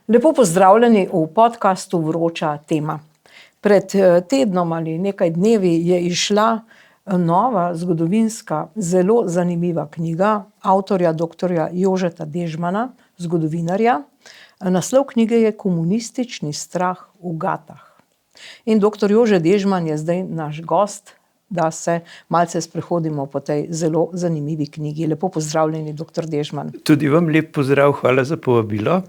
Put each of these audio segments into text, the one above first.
Lepo pozdravljeni v podcastu Vroča tema. Pred tednom ali nekaj dnevi je izšla nova zgodovinska, zelo zanimiva knjiga avtorja doktorja Jožeta Dežmana, zgodovinarja. Naslov knjige je Komunistični strah v gatah. In doktor Jože Dežman je zdaj naš gost, da se malce sprehodimo po tej zelo zanimivi knjigi. Lepo pozdravljeni, doktor Dežman. Tudi vam lep pozdrav, hvala za povabilo.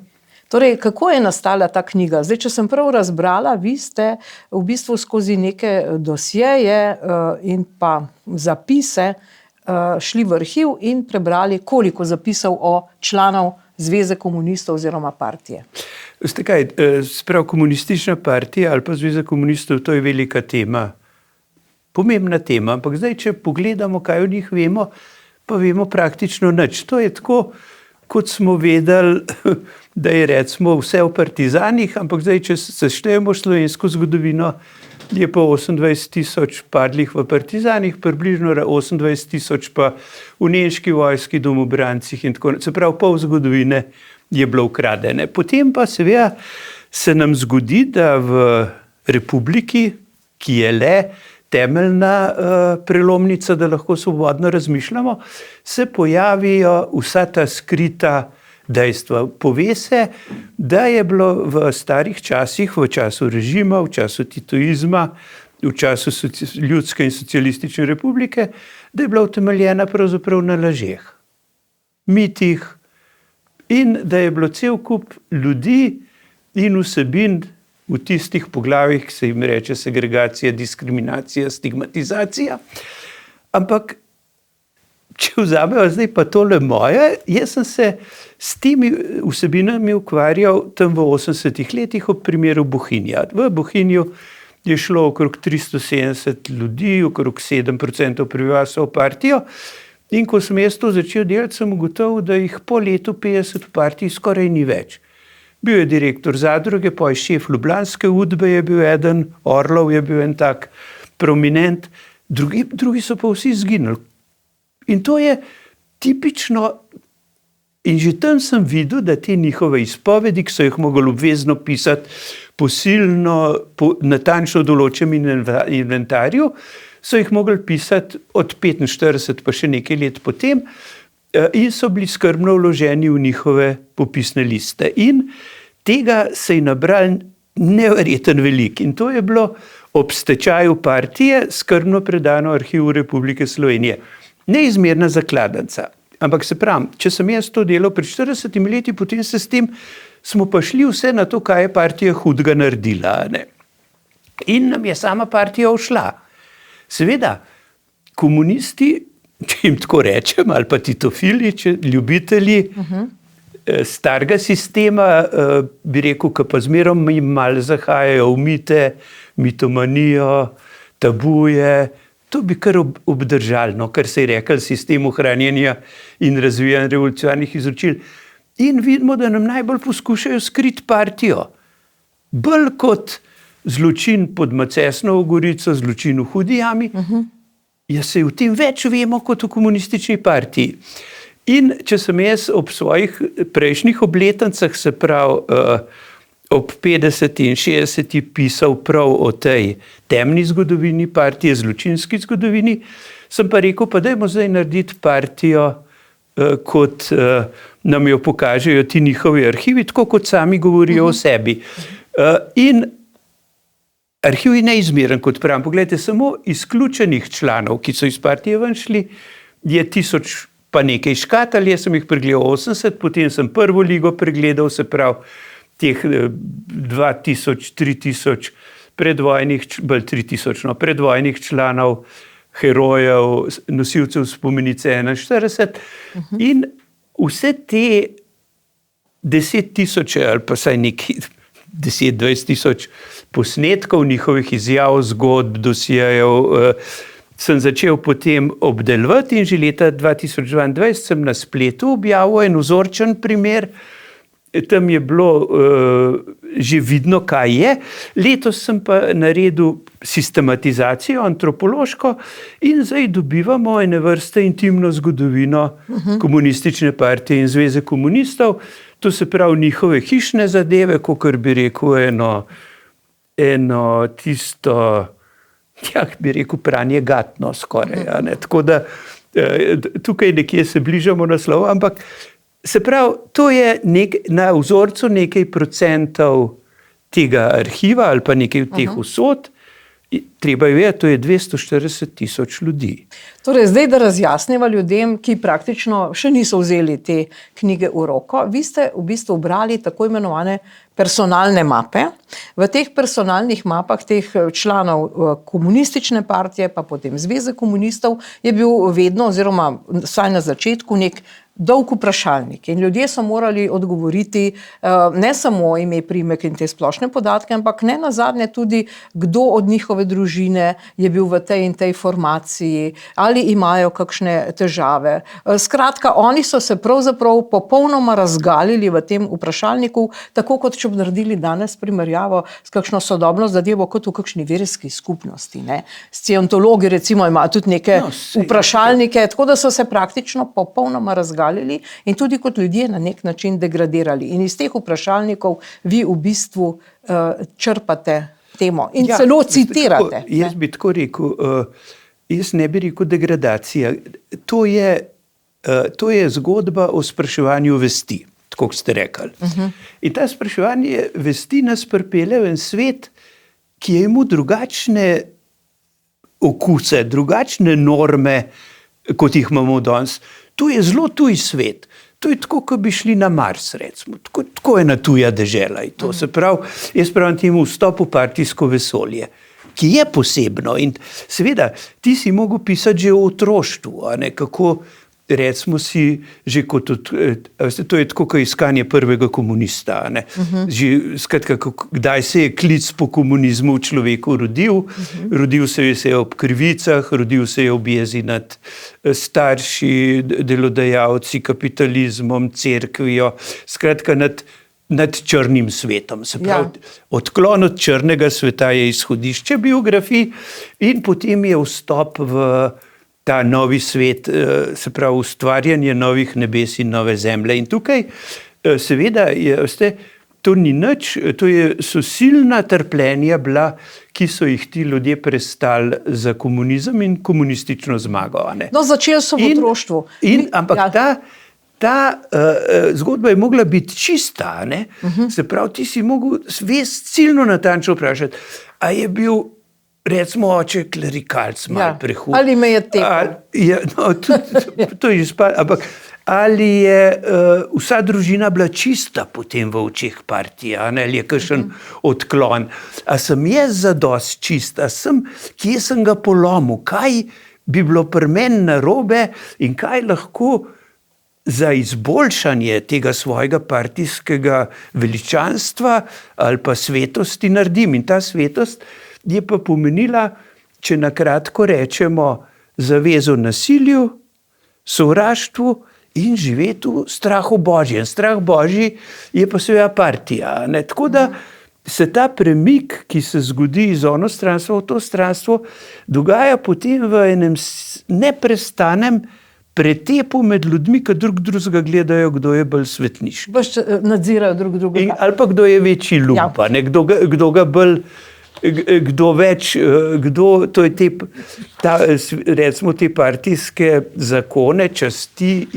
Torej, kako je nastala ta knjiga? Zdaj, če sem prav razbrala, vi ste v bistvu skozi neke dosjeje in pa zapise šli v arhiv in prebrali, koliko zapisov o članov Zveze komunistov oziroma partije. Veste kaj, sprav komunistična partija ali pa Zveza komunistov, to je velika tema. Pomembna tema, ampak zdaj, če pogledamo, kaj o njih vemo, pa vemo praktično nič. To je tako, kot smo vedeli, da je recimo vse o partizanih, ampak zdaj, če seštejemo slovensko zgodovino, je pa 28.000 padlih v partizanih, približno 28.000 pa v nemški vojski, domobrancih in tako naprej. Se pravi, pol zgodovine je bilo ukradene. Potem pa seveda se nam zgodi, da v republiki, ki je le temeljna prelomnica, da lahko svobodno razmišljamo, se pojavijo vsa ta skrita dejstva. Pove se, da je bilo v starih časih, v času režima, v času titoizma, v času ljudske in socialistične republike, da je bila utemeljena pravzaprav na lažeh, mitih in da je bilo cel kup ljudi in vsebin v tistih poglavjih, ki se jim reče segregacija, diskriminacija, stigmatizacija. Ampak, če vzamemo zdaj pa tole moje, jaz sem se s temi vsebinami ukvarjal tam v 80-ih letih ob primeru Bohinja. V Bohinju je šlo okrog 370 ljudi, okrog 7% prebivalstva v partijo. In ko sem jaz to začel delati, sem ugotovil, da jih po letu 50 v partiji skoraj ni več. Bil je direktor zadruge, pa je šef ljubljanske udbe je bil eden, Orlov je bil en tak prominent, drugi so pa vsi izginili. In to je tipično, in že tam sem videl, da te njihove izpovedi, ki so jih mogli obvezno pisati posilno, po natančno določenem inventarju, so jih mogli pisati od 45 pa še nekaj let potem, in so bili skrbno vloženi v njihove popisne liste. In tega se je nabral neverjeten velik. In to je bilo ob stečaju partije skrbno predano Arhivu Republike Slovenije. Neizmerna zakladnica. Ampak se pravim, če sem jaz to delal pred 40 leti, potem se s tem smo pa šli vse na to, kaj je partija hudega naredila. Ne? In nam je sama partija ušla. Seveda, komunisti, če jim tako rečem, ali pa titofili, ljubitelji starega sistema, bi rekel, ki pa zmerom jim malo zahajajo v mite, mitomanijo, tabuje, to bi kar obdržali, kar se je rekel sistem ohranjanja in razvijanja revolucionarnih izročil. In vidimo, da nam najbolj poskušajo skriti partijo. Bolj kot zločin pod Macesnovo Gorico, zločin v Hudi jami, ja, se v tem več vemo kot v komunistični partiji. In če sem jaz ob svojih prejšnjih obletnicah, se pravi ob 50 in 60 pisal prav o tej temni zgodovini partije, zločinski zgodovini, sem pa rekel, pa dajmo zdaj narediti partijo, kot nam jo pokažejo ti njihovi arhivi, tako kot sami govorijo o sebi. In arhiv je neizmeren, kot pravim. Poglejte, samo izključenih članov, ki so iz partije ven šli, je 1000 pa nekaj škatal, jaz sem jih pregledal 80, potem sem prvo ligo pregledal, se pravi teh 2000, 3000 predvojnih, bolj 3000, predvojnih članov, herojev, nosilcev spomenice 41. In vse te 10.000 ali pa saj neki 10-20 tisoč posnetkov njihovih izjav, zgodb, dosjejev, sem začel potem obdelovati in že leta 2022 sem na spletu objavil en vzorčen primer. Tam je bilo že vidno, kaj je. Letos sem pa naredil sistematizacijo antropološko in zdaj dobivamo ene vrste intimno zgodovino komunistične partije in Zveze komunistov. to se pravi njihove hišne zadeve, kakor bi rekel eno tisto, bi rekel pranje gatno skoraj. Tako da tukaj nekje se bližamo naslovu, ampak se pravi, to je na vzorcu nekaj procentov tega arhiva ali pa nekaj teh usod. Treba je vedeti, to je 240,000 ljudi. Torej, zdaj, da razjasniva ljudem, ki praktično še niso vzeli te knjige v roko, vi ste v bistvu brali tako imenovane personalne mape. V teh personalnih mapah teh članov komunistične partije, pa potem Zveze komunistov, je bil vedno, oziroma vsaj na začetku, nek dolg vprašalnik in ljudje so morali odgovoriti ne samo ime, priimek in te splošne podatke, ampak ne nazadnje tudi, kdo od njihove družine je bil v tej in tej formaciji, ali imajo kakšne težave. Skratka, oni so se pravzaprav popolnoma razgalili v tem vprašalniku, tako kot če bi naredili danes primerjavo s kakšno sodobno zadevo, kot v kakšni verski skupnosti. Scientologi recimo imajo tudi neke vprašalnike, tako da so se praktično popolnoma razgalili in tudi kot ljudje na nek način degradirali. In iz teh vprašalnikov vi v bistvu črpate temo in celo citirate. Jaz bi tako rekel, jaz ne bi rekel degradacija. To je zgodba o spraševanju vesti, tako kot ste rekli. In ta spraševanje vesti nas pripelje v en svet, ki je imel drugačne okuse, drugačne norme, kot jih imamo danes. To je zelo tuj svet. To je tako, kot bi šli na Mars, recimo. Tako je ena tuja dežela. Se pravi, jaz pravim temu vstop v partijsko vesolje, ki je posebno. In seveda, ti si mogel pisati že o otroštvu, kako recimo si že kot, to je tako, kot iskanje prvega komunista. Že, skratka, kdaj se je klic po komunizmu v človeku rodil? Rodil se je ob krivicah, rodil se je ob jezi nad starši, delodajalci, kapitalizmom, cerkvijo, skratka nad črnim svetom. Se pravi, odklon od črnega sveta je izhodišče biografij in potem je vstop v ta novi svet, se pravi ustvarjanje novih nebes in nove zemlje. In tukaj seveda to ni nič, so silna trpljenja bila, ki so jih ti ljudje prestali za komunizem in komunistično zmago. No, začeli so v otroštvu. Ampak ta zgodba je mogla biti čista. Se pravi, ti si mogel ciljno natančno vprašati, a je bil recimo oče klerikalc malo prehud. Ali me je tekel. To je izpad, ampak ali je vsa družina bila čista potem v očeh partije, ali je kakšen odklon. A sem jaz zadost čist, kje sem ga polomil, kaj bi bilo pri meni narobe in kaj lahko za izboljšanje tega svojega partijskega veličanstva ali pa svetosti naredim. In ta svetost je pa pomenila, če na kratko rečemo, zavezo nasilju, sovraštvu in živeti v strahu Božjem. Strah Božji je pa seveda partija. Tako da se ta premik, ki se zgodi iz ono stranstvo v to stranstvo, dogaja potem v enem neprestanem pretepu med ljudmi, ki drugega gledajo, kdo je bolj svetniški. Nadzirajo drugega. Ali pa kdo je večji lumpa, kdo ga bolj to je recimo te partijske zakone, časti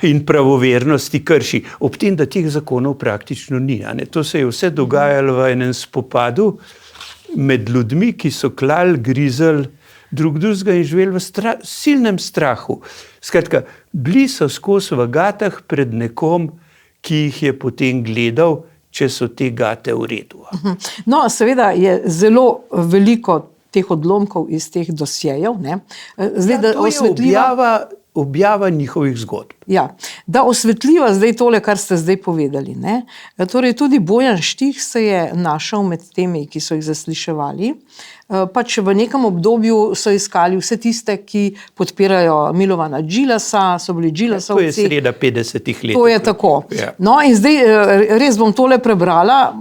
in pravovernosti krši. Ob tem, da teh zakonov praktično ni. To se je vse dogajalo v enem spopadu med ljudmi, ki so klali, grizali drugega in živeli v silnem strahu. Skratka, bili so skozi v gatah pred nekom, ki jih je potem gledal, če so te gate v redu. No, seveda je zelo veliko teh odlomkov iz teh dosjejev. To je objava njihovih zgodb. Da osvetljiva zdaj tole, kar ste zdaj povedali. Torej, tudi Bojan Štih se je našel med temi, ki so jih zasliševali. Pač v nekem obdobju so iskali vse tiste, ki podpirajo Milovana Džilasa, so bili Džilasovci. To je sreda 50-ih let. To je tako. No, in zdaj res bom tole prebrala.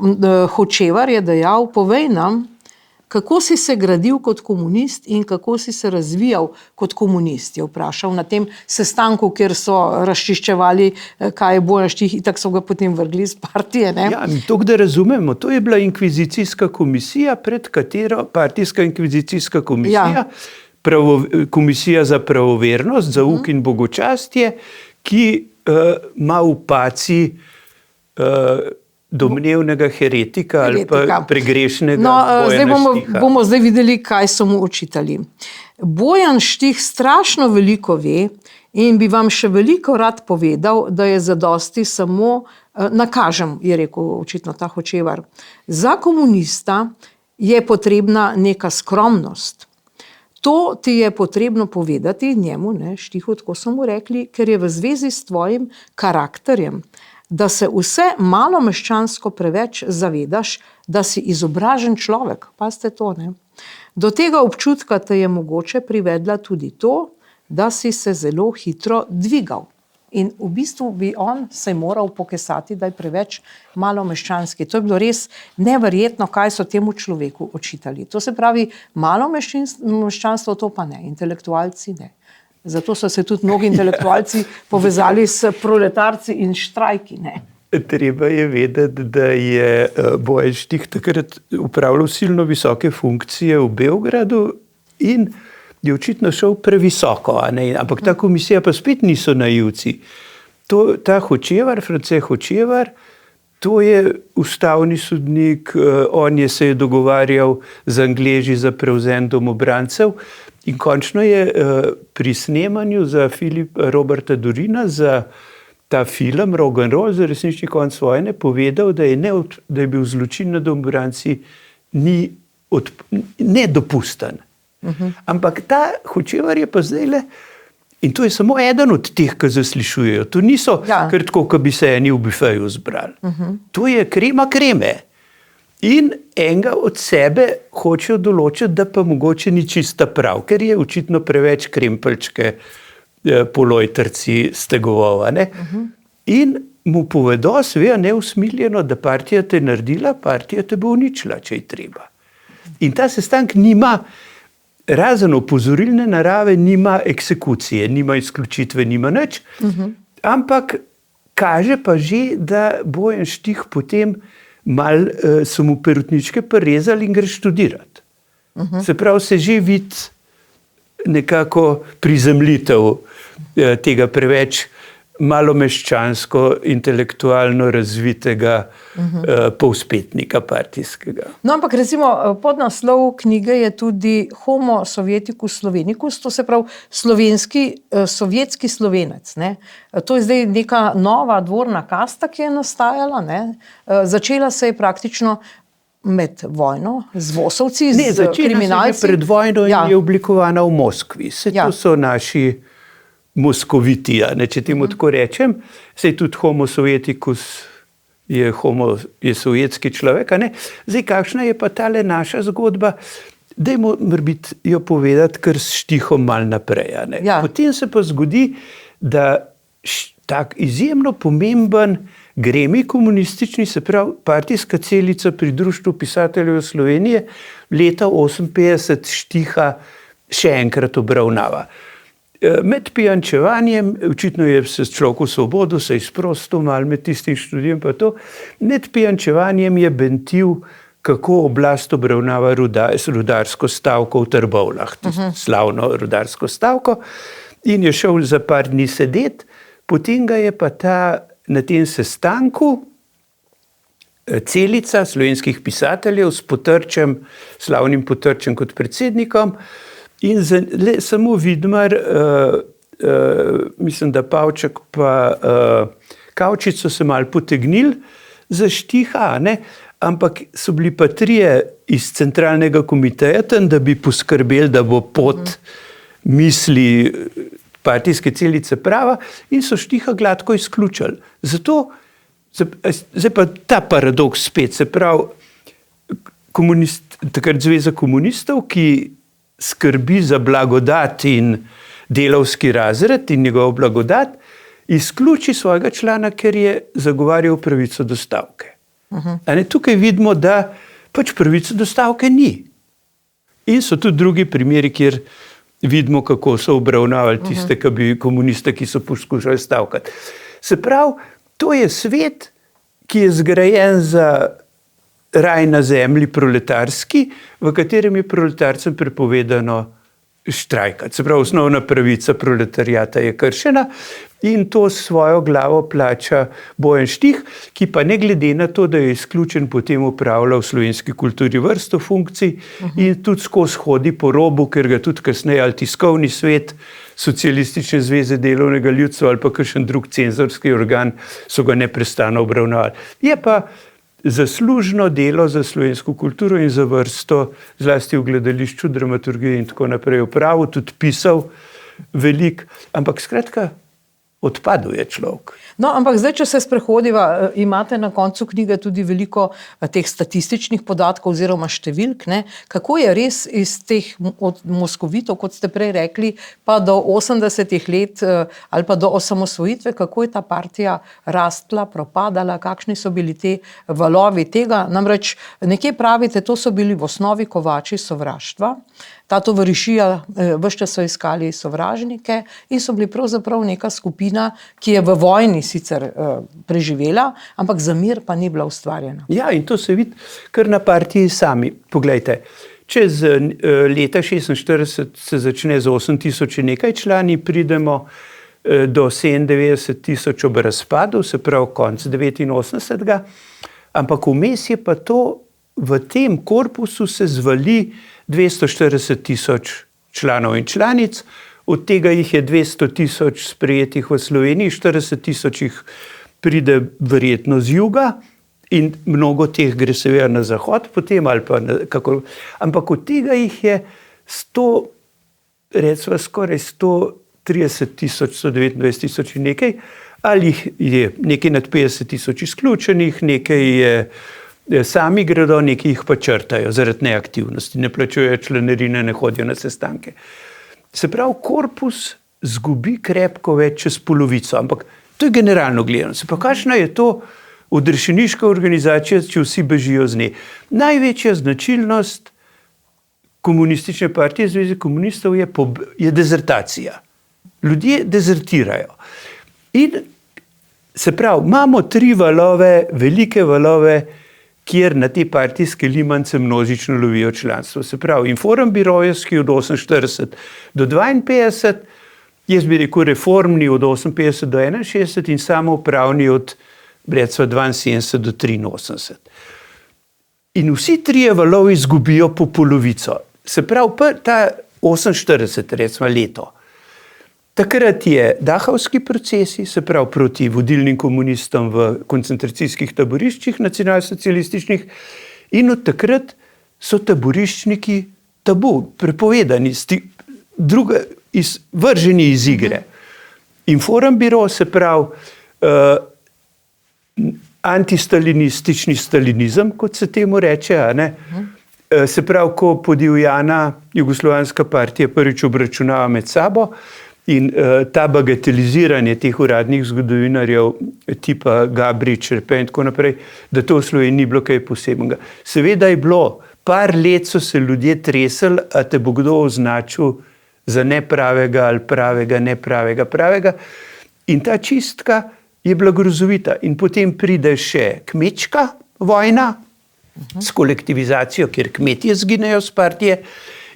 Hočevar je dejal, povej nam, kako si se gradil kot komunist in kako si se razvijal kot komunist, je vprašal na tem sestanku, kjer so razčiščevali, kaj je Bojan Štih, itak so ga potem vrgli iz partije. Ne? Ja, to, da razumemo, to je bila inkvizicijska komisija, pred katero partijska inkvizicijska komisija, komisija za pravovernost, za uk in bogočastje, ki ima v paci domnevnega heretika ali pa pregrešnega Bojana Štiha. Bomo zdaj videli, kaj so mu očitali. Bojan Štih strašno veliko ve in bi vam še veliko rad povedal, da je zadosti samo nakažem, je rekel očitno ta Hočevar. Za komunista je potrebna neka skromnost. To ti je potrebno povedati njemu, Štihu, tako so mu rekli, ker je v zvezi s tvojim karakterjem, da se vse malomeščansko preveč zavedaš, da si izobražen človek. Pazite to, ne? Do tega občutka te je mogoče privedla tudi to, da si se zelo hitro dvigal. In v bistvu bi on se moral pokesati, da je preveč malomeščanski. To je bilo res neverjetno, kaj so temu človeku očitali. To se pravi, malomeščanstvo to pa ne, intelektualci ne. Zato so se tudi mnogi intelektualci povezali s proletarci in štrajki. Ne. Treba je vedeti, da je Bojan Štih takrat upravljal silno visoke funkcije v Beogradu in je očitno šel previsoko, ampak ta komisija pa spet niso naivci. Ta Hočevar, France Hočevar, to je ustavni sodnik, on se je dogovarjal z Angleži za prevzem domobrancev in končno je pri snemanju za Roberta Dorina za ta film Rock'n'Roll za resnični konc vojne povedal, da je bil zločin nad domobranci nedopusten. Ampak ta Hočevar je pa zdajle, in to je samo eden od teh, ki zaslišujejo. To niso kar tako, ko bi se eni v bifeju zbrali. To je krema kreme. In enega od sebe hočejo določiti, da pa mogoče ni čista prav, ker je očitno preveč krempelčke polojtrci stegoval. In mu povedo, seveda neusmiljeno, da partija te naredila, partija te bo uničila, če je treba. In ta sestank nima, razen opozorilne narave, nima eksekucije, nima izključitve, nima nič, ampak kaže pa že, da Bojan Štih potem malo so mu perutničke pa rezali in gre študirati. Se pravi, se že vidi nekako prizemljitev tega preveč malomeščansko, intelektualno razvitega povzpetnika partijskega. No, ampak recimo podnaslov knjige je tudi Homo Sovieticus Slovenicus, to se pravi sovjetski Slovenec. Ne? To je zdaj neka nova dvorna kasta, ki je nastajala. Ne? Začela se je praktično med vojno z Vosovci, z kriminalci. Pred vojno je oblikovana v Moskvi. To so naši moskovitija, če temu tako rečem. Sej tudi Homo Sovieticus je sovjetski človek. Zdaj, kakšna je pa tale naša zgodba? Dajmo morbiti jo povedati kar s Štihom mal naprej. Potem se pa zgodi, da tak izjemno pomemben gremij komunistični, se pravi partijska celica pri Društvu pisateljev Slovenije, leta 1958 Štiha še enkrat obravnava. Med pijančevanjem, očitno je se človek v svobodu, se je sprostil malo med tistim študijem pa to, med pijančevanjem je bentil, kako oblast obravnava rudarsko stavko v Trbovljah, slavno rudarsko stavko, in je šel za par dni sedeti, potem ga je pa na tem sestanku celica slovenskih pisateljev s Potrčem, slavnim Potrčem kot predsednikom, in samo Vidmar, mislim, da Pavček pa Kavčič so se malo potegnili za Štiha, ampak so bili pa trije iz centralnega komiteja tam, da bi poskrbeli, da bo pot misli partijske celice prava, in so Štiha gladko izključili. Zato, zdaj pa ta paradoks spet, se pravi, takrat Zveza komunistov, ki skrbi za blagodat in delavski razred in njegov blagodat, izključi svojega člana, ker je zagovarjal pravico do stavke. Tukaj vidimo, da pač pravice do stavke ni. In so tudi drugi primeri, kjer vidimo, kako so obravnavali tiste, komuniste, ki so poskušali stavkati. Se pravi, to je svet, ki je zgrajen za raj na zemlji proletarski, v katerem je proletarcem prepovedano štrajkati. Se pravi, osnovna pravica proletariata je kršena in to svojo glavo plača Bojan Štih, ki pa ne glede na to, da je izključen, potem upravlja v slovenski kulturi vrsto funkcij in tudi skozi hodi po robu, ker ga tudi kasneje ali tiskovni svet, Socialistične zveze delovnega ljudstva ali pa kakšen drug cenzorski organ so ga neprestano obravnavali. Je pa zaslužno delo za slovensko kulturo in za vrsto, zlasti v gledališču, dramaturgiji in tako naprej opravil, tudi pisal veliko, ampak skratka, odpadel je človek. No, ampak zdaj, če se sprehodiva, imate na koncu knjige tudi veliko teh statističnih podatkov oziroma številk, ne? Kako je res iz teh od moskovitov, kot ste prej rekli, pa do 80-ih let ali pa do osamosvojitve, kako je ta partija rastla, propadala, kakšni so bili te valovi tega? Namreč nekje pravite, to so bili v osnovi kovači sovraštva, ta tovarišija, ves čas so iskali sovražnike in so bili pravzaprav neka skupina, ki je v vojni sicer preživela, ampak za mir pa ni bila ustvarjena. Ja, in to se vidi kar na partiji sami. Poglejte, čez leta 46 se začne z 8.000 in nekaj člani, pridemo do 97.000 ob razpadu, se pravi konc 89. Ampak vmes je pa to, v tem korpusu se zvali 240.000 članov in članic, od tega jih je 200.000 sprejetih v Sloveniji, 40.000 jih pride verjetno z juga in mnogo teh gre seveda na zahod potem ali pa kako. Ampak od tega jih je skoraj 130.000, 129.000 in nekaj, ali je nekaj nad 50.000 izključenih, nekaj je sami gredo, nekaj jih pa črtajo zaradi neaktivnosti, ne plačujejo članarine, ne hodijo na sestanke. Se pravi, korpus zgubi krepko več čez polovico, ampak to je generalno gledano. Se pravi, kakšna je to odrešeniška organizacija, če vsi bežijo z nje? Največja značilnost komunistične partije, Zveze komunistov je dezertacija. Ljudje dezertirajo. In se pravi, imamo 3 valove, velike valove, kjer na te partijske limance množično lovijo članstvo. Se pravi, Informbirojevski od 48 do 52, jaz bi rekel reformni od 58 do 61 in samoupravni od recimo 72 do 83. In vsi 3 valovi izgubijo po polovico. Se pravi, ta 48, recimo leto, takrat je dahovski procesi, se pravi proti vodilnim komunistom v koncentracijskih taboriščih nacionalsocialističnih, in od takrat so taboriščniki tabu, prepovedani, vrženi iz igre. Informbiro, se pravi antistalinistični stalinizem, kot se temu reče, a ne? Se pravi, ko podivjana jugoslovanska partija prvič obračunava med sabo, in ta bagateliziranje teh uradnih zgodovinarjev tipa Gabrič, Repe in tako naprej, da to v Sloveniji ni bilo kaj posebnega. Seveda je bilo, par let so se ljudje tresli, a te bo kdo označil za nepravega ali pravega, nepravega, pravega. In ta čistka je bila grozovita. In potem pride še kmečka vojna s kolektivizacijo, kjer kmetje zginejo z partije,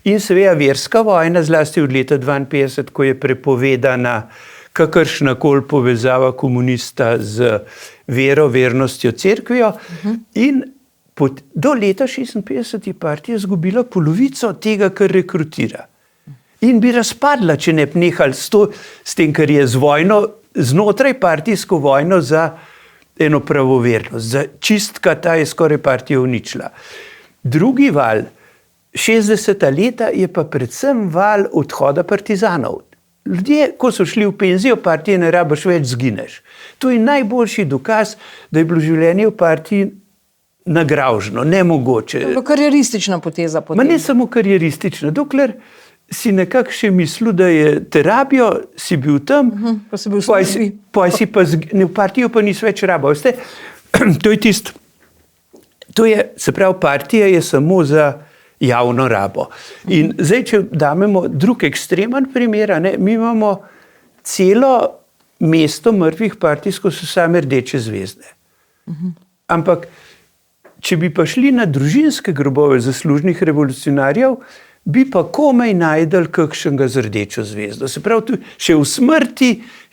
in seveda verska vojna, zlasti od leta 52, ko je prepovedana kakršnakoli povezava komunista z vernostjo, cerkvijo. In do leta 56 je partija izgubila polovico tega, kar rekrutira. In bi razpadla, če ne bi nehali s tem, kar je z vojno, znotraj partijsko vojno za eno pravovernost. Za čistka ta je skoraj partijo uničila. Drugi val, 60. leta, je pa predvsem val odhoda partizanov. Ljudje, ko so šli v penzijo, partije ne rabiš več, zgineš. To je najboljši dokaz, da je bilo življenje v partiji nagravžno, nemogoče. To je bila karieristična poteza potem. Ma ne samo karieristična, dokler si nekako še mislil, da je terapijo, si bil tam, pa si bil v službi. V partijo pa nisi več rabil. To je tisto, se pravi, partija je samo za javno rabo. In zdaj, če damemo drug ekstremen primer, mi imamo celo mesto mrtvih partijskih, so same rdeče zvezde. Ampak, če bi pa šli na družinske grobove zaslužnih revolucionarjev, bi pa komaj najdel kakšnega z rdečo zvezdo. Se pravi, še v smrti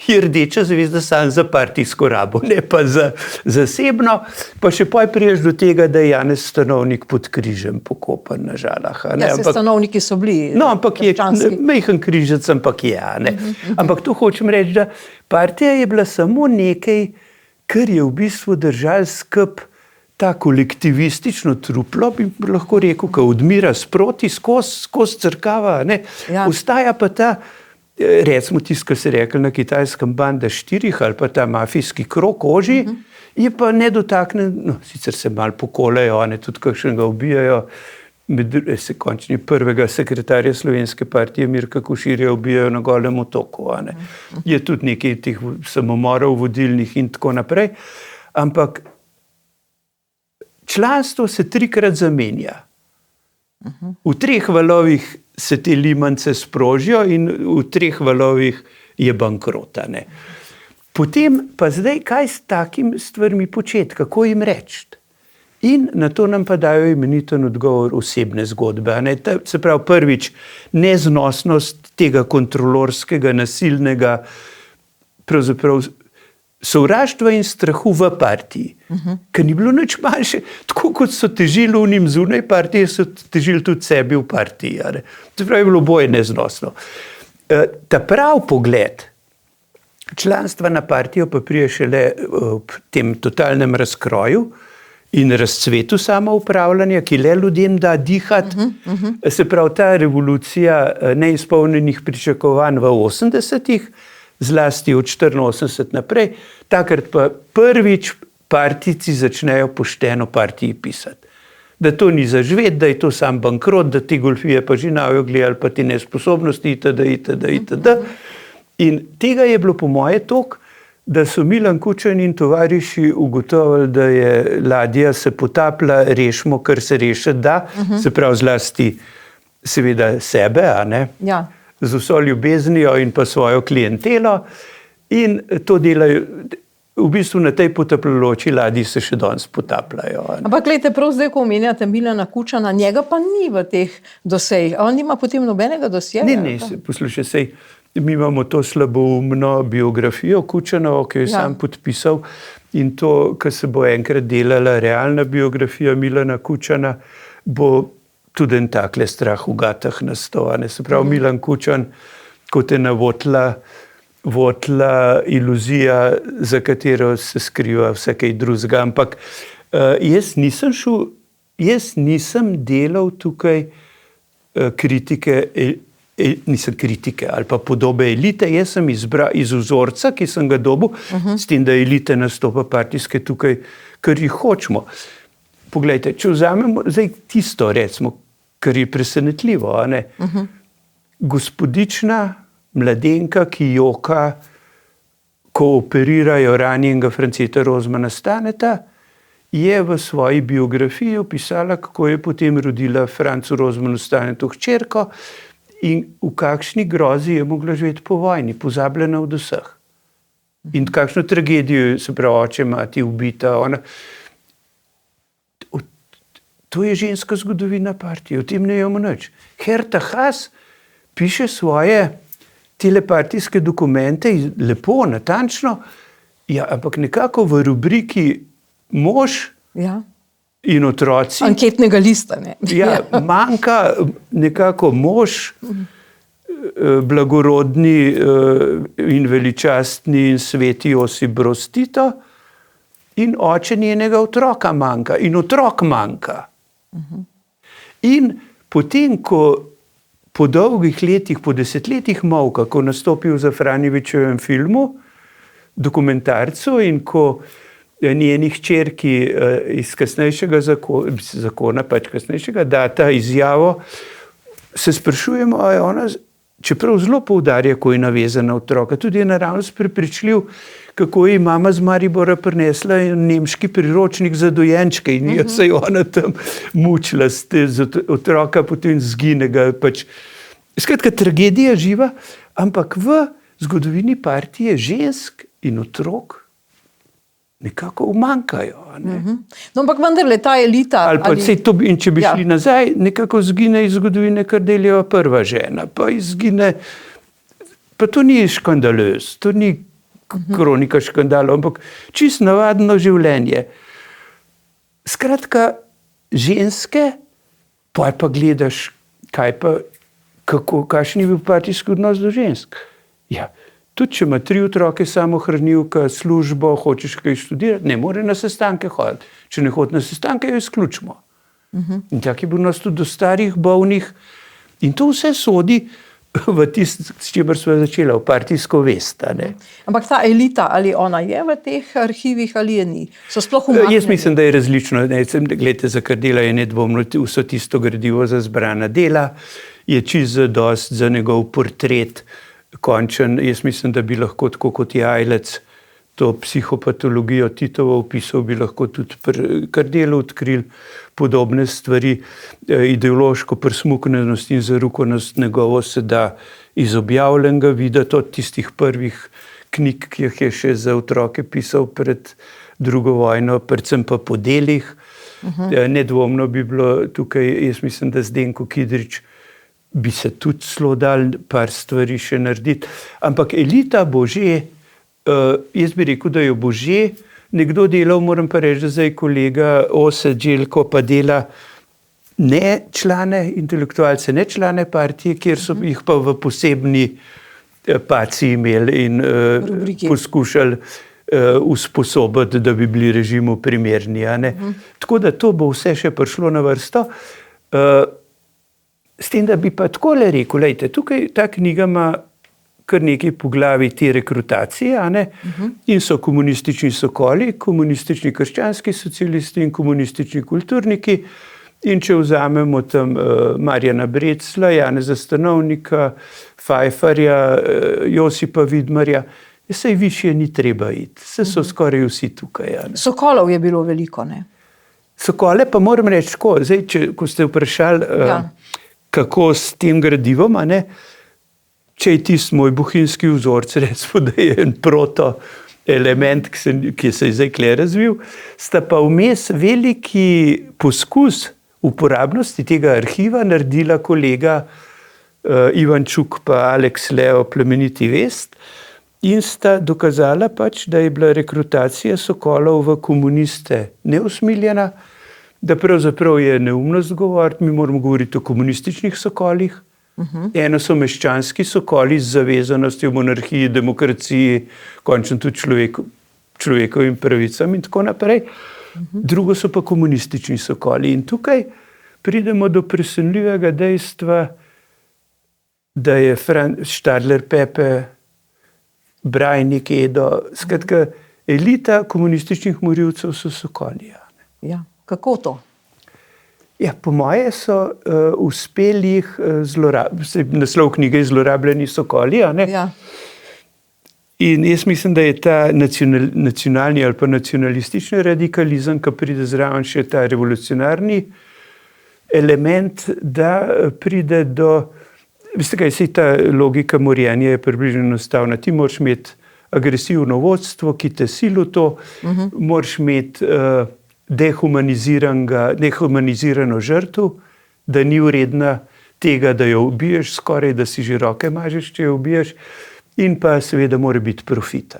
je rdeča zvezda samo za partijsko rabo, ne pa za zasebno, pa še poj priješ do tega, da je Janez Stanovnik pod križem pokopan na Žalah. Ja, se stanovniki so bili. No, ampak je majhen križec, ampak je. Ampak to hočem reči, da partija je bila samo nekaj, kar je v bistvu držal skup ta kolektivistično truplo, bi lahko rekel, ko odmira sproti skozi crkava. Ja. Ostaja pa ta, recimo tisto, kar se rekli na kitajskem banda štirih ali pa ta mafijski krog oži, je pa nedotaknen, no, sicer se malo pokolejo, tudi kakšnega ubijajo, se končni prvega sekretarja Slovenske partije Mirka Koširja ubijajo na Golem otoku. Je tudi nekaj teh samomorov vodilnih in tako naprej, ampak članstvo se 3-krat zamenja. V 3 valovih se te limance sprožijo in v 3 valovih je bankrota. Potem pa zdaj, kaj s takim stvarmi početi, kako jim reči? In na to nam pa dajo imeniten odgovor osebne zgodbe. Se pravi, prvič, neznosnost tega kontrolorskega, nasilnega, pravzaprav sovraštva in strahu v partiji. Ker ni bilo nič manjše. Tako kot so težili unim zunaj partije, so težili tudi sebi v partiji. Se pravi, je bilo oboje neznosno. Ta prav pogled članstva na partijo pa prije šele v tem totalnem razkroju in razcvetu samoupravljanja, ki le ljudem da dihati. Se pravi, ta revolucija neizpolnjenih pričakovanj v 80-ih, zlasti od 84 naprej, takrat pa prvič partijci začnejo pošteno partiji pisati. Da to ni za živeti, da je to sam bankrot, da ti golfije pa že najo gledali, pa ti nesposobnosti itd. In tega je bilo po moje toliko, da so Milan Kučan in tovariši ugotovili, da je ladja se potapla, rešimo, kar se rešiti da, se pravi zlasti seveda sebe, Ja. z vso ljubeznijo in pa svojo klientelo, in to delajo, v bistvu na tej potapljajoči ladji se še danes potapljajo. Ampak gledajte, prav zdaj, ko omenjate Milana Kučana, njega pa ni v teh dosejih. On nima potem nobenega dosjeja? Ne, poslušaj, sej, mi imamo to slaboumno biografijo Kučanova, ki jo je sam podpisal, in to, kar se bo enkrat delala realna biografija Milana Kučana, bo tudi en takle strah v gatah nastal. Se pravi, Milan Kučan, kot je votla iluzija, za katero se skriva vse kaj drugega. Ampak jaz nisem delal tukaj kritike ali pa podobe elite. Jaz sem izbral iz vzorca, ki sem ga dobil, s tem, da elite nastopa partijske tukaj, kar jih hočemo. Poglejte, če vzamemo zdaj tisto, recimo, kar je presenetljivo, gospodična mladenka, ki joka, ko operirajo ranjenega Franceta Rozmana Staneta, je v svoji biografiji opisala, kako je potem rodila Francu Rozmanu Stanetu hčerko in v kakšni grozi je mogla živeti po vojni, pozabljena od vseh. In kakšno tragedijo, se pravi, oče, mati ubita, ona. To je ženska zgodovina partije, o tem ne vemo nič. Herta Haas piše svoje telepartijske dokumente lepo, natančno, ampak nekako v rubriki mož in otroci. Anketnega lista, manjka nekako mož, blagorodni in veličastni in sveti Josip Broz Tito, in oče njenega otroka manjka, in otrok manjka. In potem, ko po dolgih letih, po desetletjih molka, ko nastopi v Zafranovićevem filmu, dokumentarcu, in ko njeni hčerki iz kasnejšega zakona, pač kasnejšega, data izjavo, se sprašujemo, a je ona, čeprav zelo poudarja, ko je navezana otroka, tudi je naravnost prepričljiv, kako je mama z Maribora prinesla nemški priročnik za dojenčke in je se je ona tam mučila, otroka potem zginega. Skratka, tragedija živa, ampak v zgodovini partije žensk in otrok nekako umanjkajo. No, ampak vendarle ta elita... In če bi šli nazaj, nekako zgine iz zgodovine Kardeljeva prva žena, pa izgine... Pa to ni škandalöz, to ni kronika škandalov, ampak čisto navadno življenje. Skratka, ženske, pa gledaš, kakšen je bil partijski odnos do žensk. Ja, tudi če ima 3 otroke, samohranilka, službo, hočeš kaj študirati, ne more na sestanke hoditi. Če ne hodi na sestanke, jo izključimo. In tak je bil odnos tudi do starih, bolnih. In to vse sodi v tisto, s čimer smo začeli, v partijsko vest. Ampak ta elita, ali ona je v teh arhivih ali je ni? So sploh umaknjeni? Jaz mislim, da je različno. Glejte, za Kardela je nedvomno vso tisto gradivo za zbrana dela, je čisto dost za njegov portret končen. Jaz mislim, da bi lahko tako kot je Ajlec to psihopatologijo Titovo opisal, bi lahko tudi pri Kardelu odkrili podobne stvari. Ideološko prsmuknenost in zarukanost njegovo se da iz objavljenega videti od tistih prvih knjig, ki jih je še za otroke pisal pred drugo vojno, predvsem pa po delih. Nedvomno bi bilo tukaj, jaz mislim, da Zdenko Kidrič bi se tudi zelo dal par stvari še narediti. Ampak elita bo že, jaz bi rekel, da jo bo že nekdo delal, moram pa reči, da zdaj kolega Ose Đeljko pa dela ne člane intelektualce, ne člane partije, kjer so jih pa v posebni paciji imeli in poskušali usposobiti, da bi bili režimu primerni. Tako da to bo vse še prišlo na vrsto. S tem, da bi pa takole rekel, lejte, tukaj ta knjiga ima kar nekaj poglavij te rekrutacije, in so komunistični sokoli, komunistični krščanski socialisti in komunistični kulturniki. In če vzamemo tam Marjana Brecla, Janeza Stanovnika, Fajfarja, Josipa Vidmarja, saj višje ni treba iti. Se so skoraj vsi tukaj. Sokolov je bilo veliko, ne? Sokole pa moram reči tako, zdaj, ko ste vprašali, kako s tem gradivom, če je tisti moj bohinjski vzorc, recimo, da je en protoelement, ki se je zdaj kle razvil, sta pa vmes veliki poskus uporabnosti tega arhiva naredila kolega Ivan Čuk pa Aleks Leo Plemeniti vest in sta dokazala da je bila rekrutacija sokolov v komuniste neusmiljena, da pravzaprav je neumnost govoriti, mi moramo govoriti o komunističnih sokolih. Eno so meščanski sokoli z zavezanostjo monarhiji, demokraciji, končno tudi človekovim pravicam in tako naprej. Drugo so pa komunistični sokoli. In tukaj pridemo do presenljivega dejstva, da je Štadler Pepe, Brajnik Edo, skratka, elita komunističnih morilcev so sokoli. Ja. Kako to? Ja, po moje so uspeli jih naslov knjige je Zlorabljeni sokoli, In jaz mislim, da je ta nacionalni ali pa nacionalistični radikalizem, ki pride zraven še ta revolucionarni element, da pride do, veste kaj, saj ta logika morjenja je približno enostavna. Ti moraš imeti agresivno vodstvo, ki te sili v to, moraš imeti dehumanizirano žrtev, da ni vredna tega, da jo ubiješ, skoraj da si že roke mažeš, če jo ubiješ, in pa seveda mora biti profita.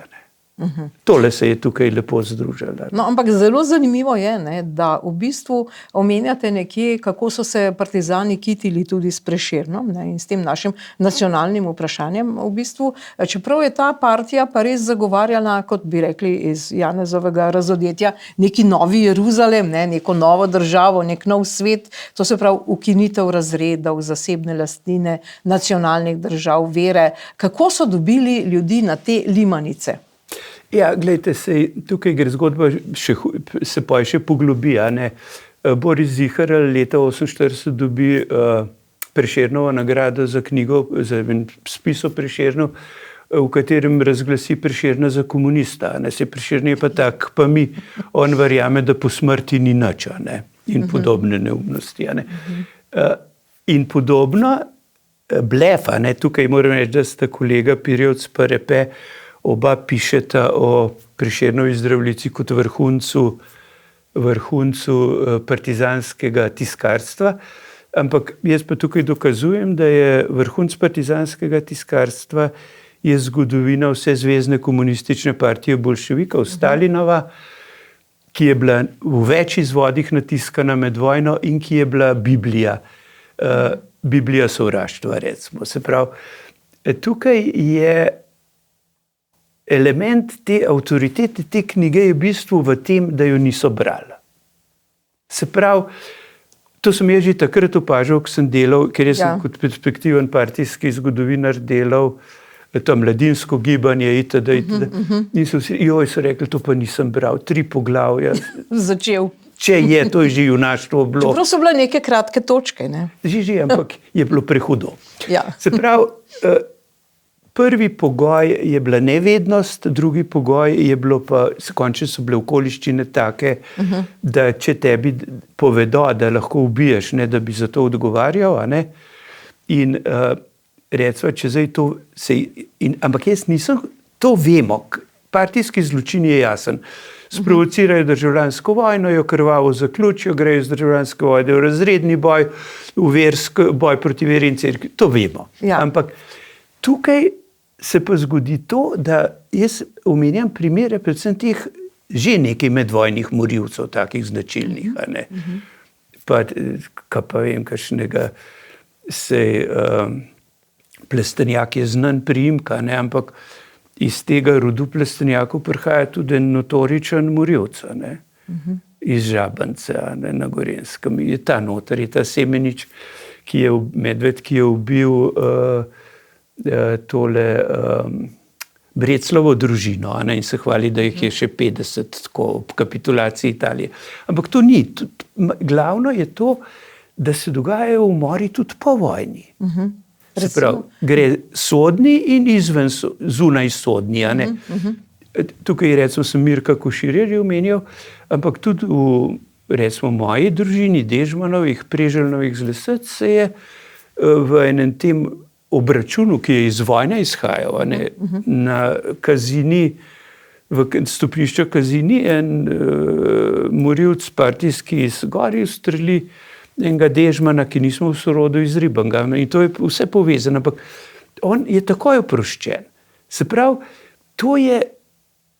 Tole se je tukaj lepo združilo. No, ampak zelo zanimivo je, da v bistvu omenjate nekje, kako so se partizani kitili tudi s Prešernom in s tem našim nacionalnim vprašanjem. V bistvu, čeprav je ta partija pa res zagovarjala, kot bi rekli iz Janezovega razodetja, neki novi Jeruzalem, neko novo državo, nek nov svet, to se pravi ukinitev razredov, zasebne lastnine, nacionalnih držav, vere. Kako so dobili ljudi na te limanice? Ja, gledajte, tukaj gre zgodba, se pa še poglobi. Boris Ziherl leta 1948 dobi Prešernovo nagrado za knjigo, za spis o Prešernu, v katerem razglasi Prešerna za komunista. Se Prešern je pa tak, pa mi, on verjame, da po smrti ni nič, in podobne neumnosti. In podobno blefa, tukaj moram reči, da sta kolega Pirjevc pa Repe, oba pišeta o Prešernovi Zdravljici kot vrhuncu partizanskega tiskarstva, ampak jaz pa tukaj dokazujem, da je vrhunc partizanskega tiskarstva je zgodovina Vsezvezne komunistične partije bolševikov, Stalinova, ki je bila v več izvodih natiskana med vojno in ki je bila Biblija sovraštva, recimo. Se pravi, tukaj je element te avtoritete, te knjige je v bistvu v tem, da jo niso brali. Se pravi, to sem jaz že takrat opažal, ko sem delal, ker jaz sem kot perspektiven partijski zgodovinar delal to mladinsko gibanje itd. In so vsi, so rekli, to pa nisem bral, 3 poglavja. Začel. Če je, to je že junaštvo bilo. Čeprav so bile neke kratke točke, ne? Že, ampak je bilo prehudo. Ja. Se pravi, prvi pogoj je bila nevednost, drugi pogoj je bilo pa, končno so bile okoliščine take, da če tebi povedo, da lahko ubiješ, ne da bi za to odgovarjal, in recimo, če zdaj to ampak jaz nisem, to vemo, partijski zločin je jasen. Sprovocirajo državljansko vojno, jo krvavo zaključijo, grejo z državljanske vojne v razredni boj, v boj proti veri in cerkvi, to vemo. Ja. Ampak tukaj se pa zgodi to, da jaz omenjam primere predvsem teh že nekaj medvojnih morilcev, takih značilnih, Pa, kaj pa vem, kakšnega Plestenjak je znan priimka, ampak iz tega rodu Plestenjakov prihaja tudi notoričen morilc, iz Žabance, na Gorenskem. Je ta noter, je ta Semenič, medved, ki je ubil tole Breclovo družino, in se hvali, da jih je še 50 tako ob kapitulaciji Italije. Ampak to ni. Glavno je to, da se dogajajo umori tudi po vojni. Se pravi, gre sodni in zunaj sodni. Tukaj recimo sem Mirka Koširja že omenjal, ampak tudi v moji družini Dežmanovih, Preželnovih z Lesec se je v enem tem obračunu, ki je iz vojne izhajal, na Kazini, v stopnišču Kazini, en morilc partijski iz Gori ustreli enega Dežmana, ki nismo v sorodu iz Ribanga. In to je vse povezano, ampak on je takoj oproščen. Se pravi, to je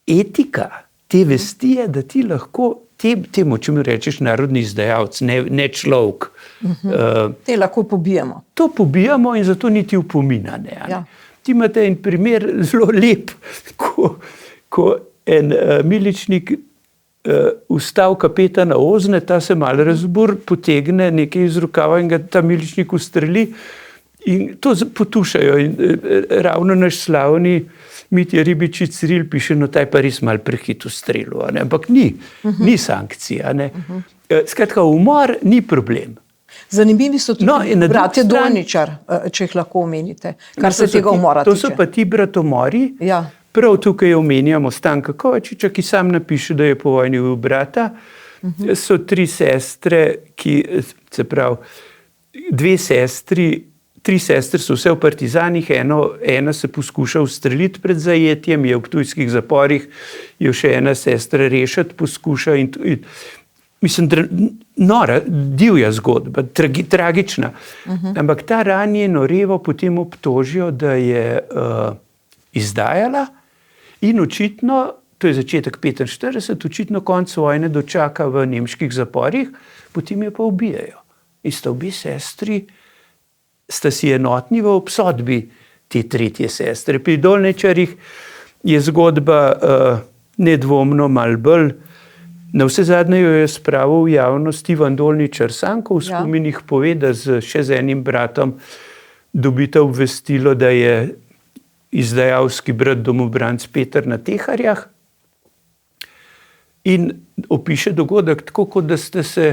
etika te vesti, da ti lahko temu, če mi rečeš narodni izdajalec, ne človek. Te lahko pobijamo. To pobijamo in zato niti upomina. Ja. Ti imate en primer zelo lep, ko en miličnik ustav kapetana Ozne, ta se malo razbur, potegne nekaj iz rokava in ga ta miličnik ustreli in to potušajo. In ravno naš slavni Mitja Ribičič Ciril piše, no taj pa res malo prehit ustrelil, ampak ni sankcija. Skratka, umor ni problem. Zanimivi so tudi bratje Dolničar, če jih lahko omenite, kar se tega umora tiče. To so pa ti bratomori. Ja. Prav tukaj omenjamo Stanka Kovačiča, ki sam napiše, da je po vojni ubil brata. So 3 sestre, se pravi, 2 sestri, 3 sestre so vse v partizanih, ena se poskuša ustreliti pred zajetjem, je v ptujskih zaporih, jo še ena sestra rešiti poskuša in mislim, nora, divja zgodba, tragična. Ampak ta ranjeno revo potem obtožijo, da je izdajala in očitno, to je začetek 45, očitno konec vojne dočaka v nemških zaporih, potem jo pa ubijajo. In sta obi sestri, sta si enotni v obsodbi te 3. sestre. Pri Dolničarjih je zgodba nedvomno malo bolj. Na vse zadnje jo je spravil v javnost Ivan Dolničar Sanko, v spominih pove, da še z enim bratom dobita obvestilo, da je izdajalski brat domobranc Peter na Teharjah in opiše dogodek tako, kot da ste se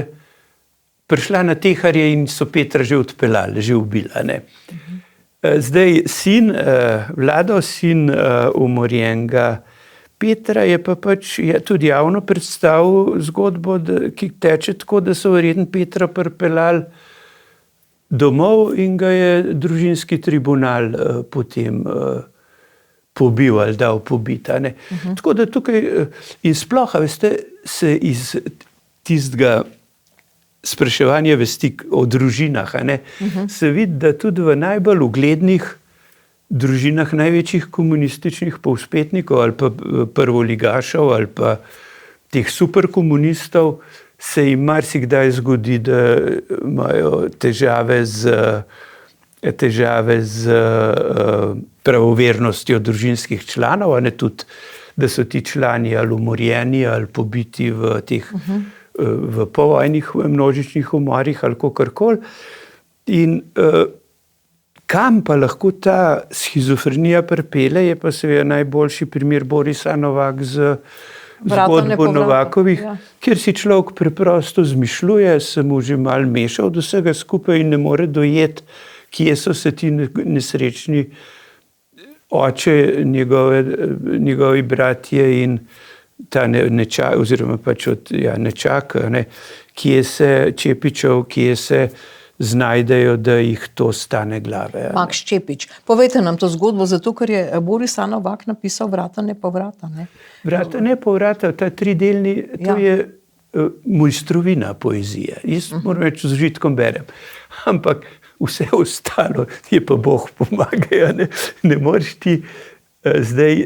prišla na Teharje in so Petra že odpeljali, že ubila. Zdaj, Vlado, sin umorjenega Petra, je pa pač tudi javno predstavil zgodbo, ki teče tako, da so verjetno Petra pripeljali domov in ga je družinski tribunal potem pobil ali dal pobiti. Tako da tukaj, in sploh, veste, se iz tistega spraševanja vesti o družinah, se vidi, da tudi v najbolj uglednih družinah največjih komunističnih povzpetnikov ali pa prvoligašev ali pa teh superkomunistov se jim marsikdaj zgodi, da imajo težave z pravovernostjo družinskih članov, tudi, da so ti člani ali umorjeni ali pobiti v teh v povojnih množičnih umorih ali kakorkoli. In kam pa lahko ta shizofrenija pripelje, je pa seveda najboljši primer Borisa Novak z zgodbo Novakovih, kjer si človek preprosto zmišljuje, se mu že malo meša od vsega skupaj in ne more dojeti, kje so se ti nesrečni oče, njegovi bratje in ta nečak, oziroma pač nečak, kje se Čepičev, kje se znajdejo, da jih to stane glave. Max Čepič. Povejte nam to zgodbo, zato ker je Boris Novak napisal Vrata nepovrata. Vrata nepovrata, ta tridelni, to je mojstrovina poezije. Jaz moram reči, z užitkom berem. Ampak vse ostalo je pa Bog pomaga. Ne moreš ti zdaj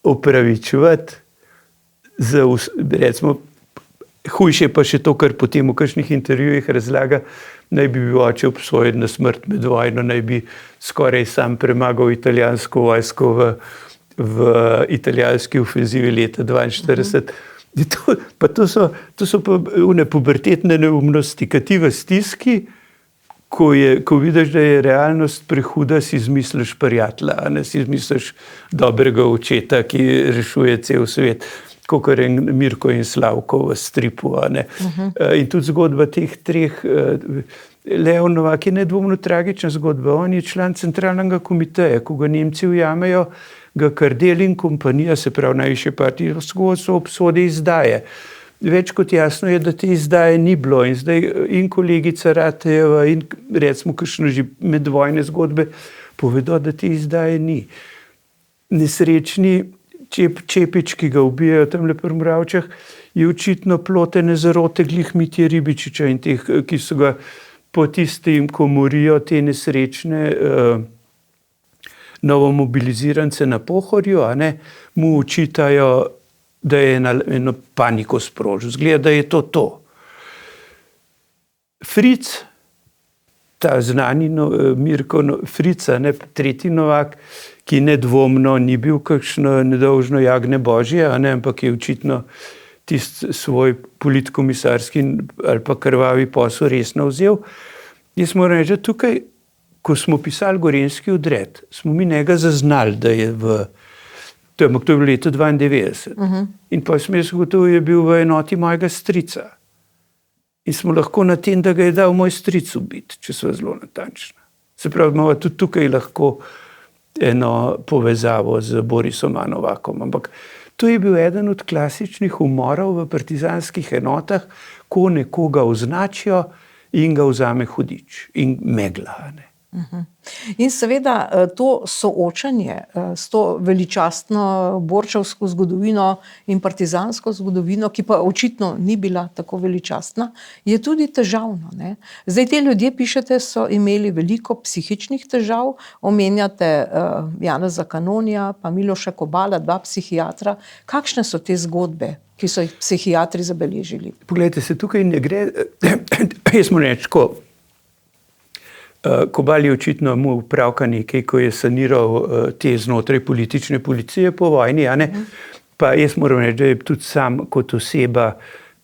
opravičevati recimo, hujše pa še to, kar potem v kakšnih intervjujih razlaga, naj bi bil oče obsojen na smrt med vojno, naj bi skoraj sam premagal italijansko vojsko v italijanski ofenzivi leta 1942. To so pa pubertetne neumnosti, ki ti v stiski, ko vidiš, da je realnost prehuda, si izmisliš prijatelja, si izmisliš dobrega očeta, ki rešuje cel svet. Kakor je Mirko in Slavko v stripu. In tudi zgodba teh treh, Lev Novak je nedvomno tragična zgodba. On je član centralnega komiteja, ko ga Nemci ujamejo, ga Kardelj in kompanija, se pravi najvišje partijsko vodstvo, obsodi izdaje. Več kot jasno je, da te izdaje ni bilo in zdaj in kolegica Ratejeva in recimo kakšno že medvojne zgodbe povedo, da te izdaje ni. Nesrečni Čepič, ki ga ubijajo tamle pri Moravčah, je očitno plotene zarote glih Mitje Ribičiča in teh, ki so ga po tistim, ko morijo te nesrečne novomobilizirance na Pohorju, mu očitajo, da je eno paniko sprožil. Zgleda, da je to. Fric, ta znani Mirko Fric, tretji Novak, ki nedvomno ni bil kakšno nedolžno jagnje božje, ampak je očitno tisti svoj politkomisarski ali pa krvavi posel resno vzel. Jaz moram reči, da tukaj, ko smo pisali Gorenjski odred, smo mi njega zaznali, da je to je bilo leto 1992. In pa sem jaz gotovo, je bil v enoti mojega strica. In smo lahko na tem, da ga je dal moj stric ubiti, če so zelo natančna. Se pravi, imamo tudi tukaj lahko eno povezavo z Borisom Novakom. Ampak to je bil eden od klasičnih umorov v partizanskih enotah, ko nekoga označijo in ga vzame hudič in megla. In seveda to soočanje s to veličastno borčevsko zgodovino in partizansko zgodovino, ki pa očitno ni bila tako veličastna, je tudi težavno. Zdaj te ljudje, pišete, so imeli veliko psihičnih težav, omenjate Janeza Kanonija, pa Miloša Kobala, dva psihiatra. Kakšne so te zgodbe, ki so jih psihiatri zabeležili? Poglejte, se tukaj ne gre, jaz moram reči, Kobal je očitno mu pravka nekaj, ko je saniral te znotraj politične policije po vojni, pa jaz moram reči, da je tudi sam kot oseba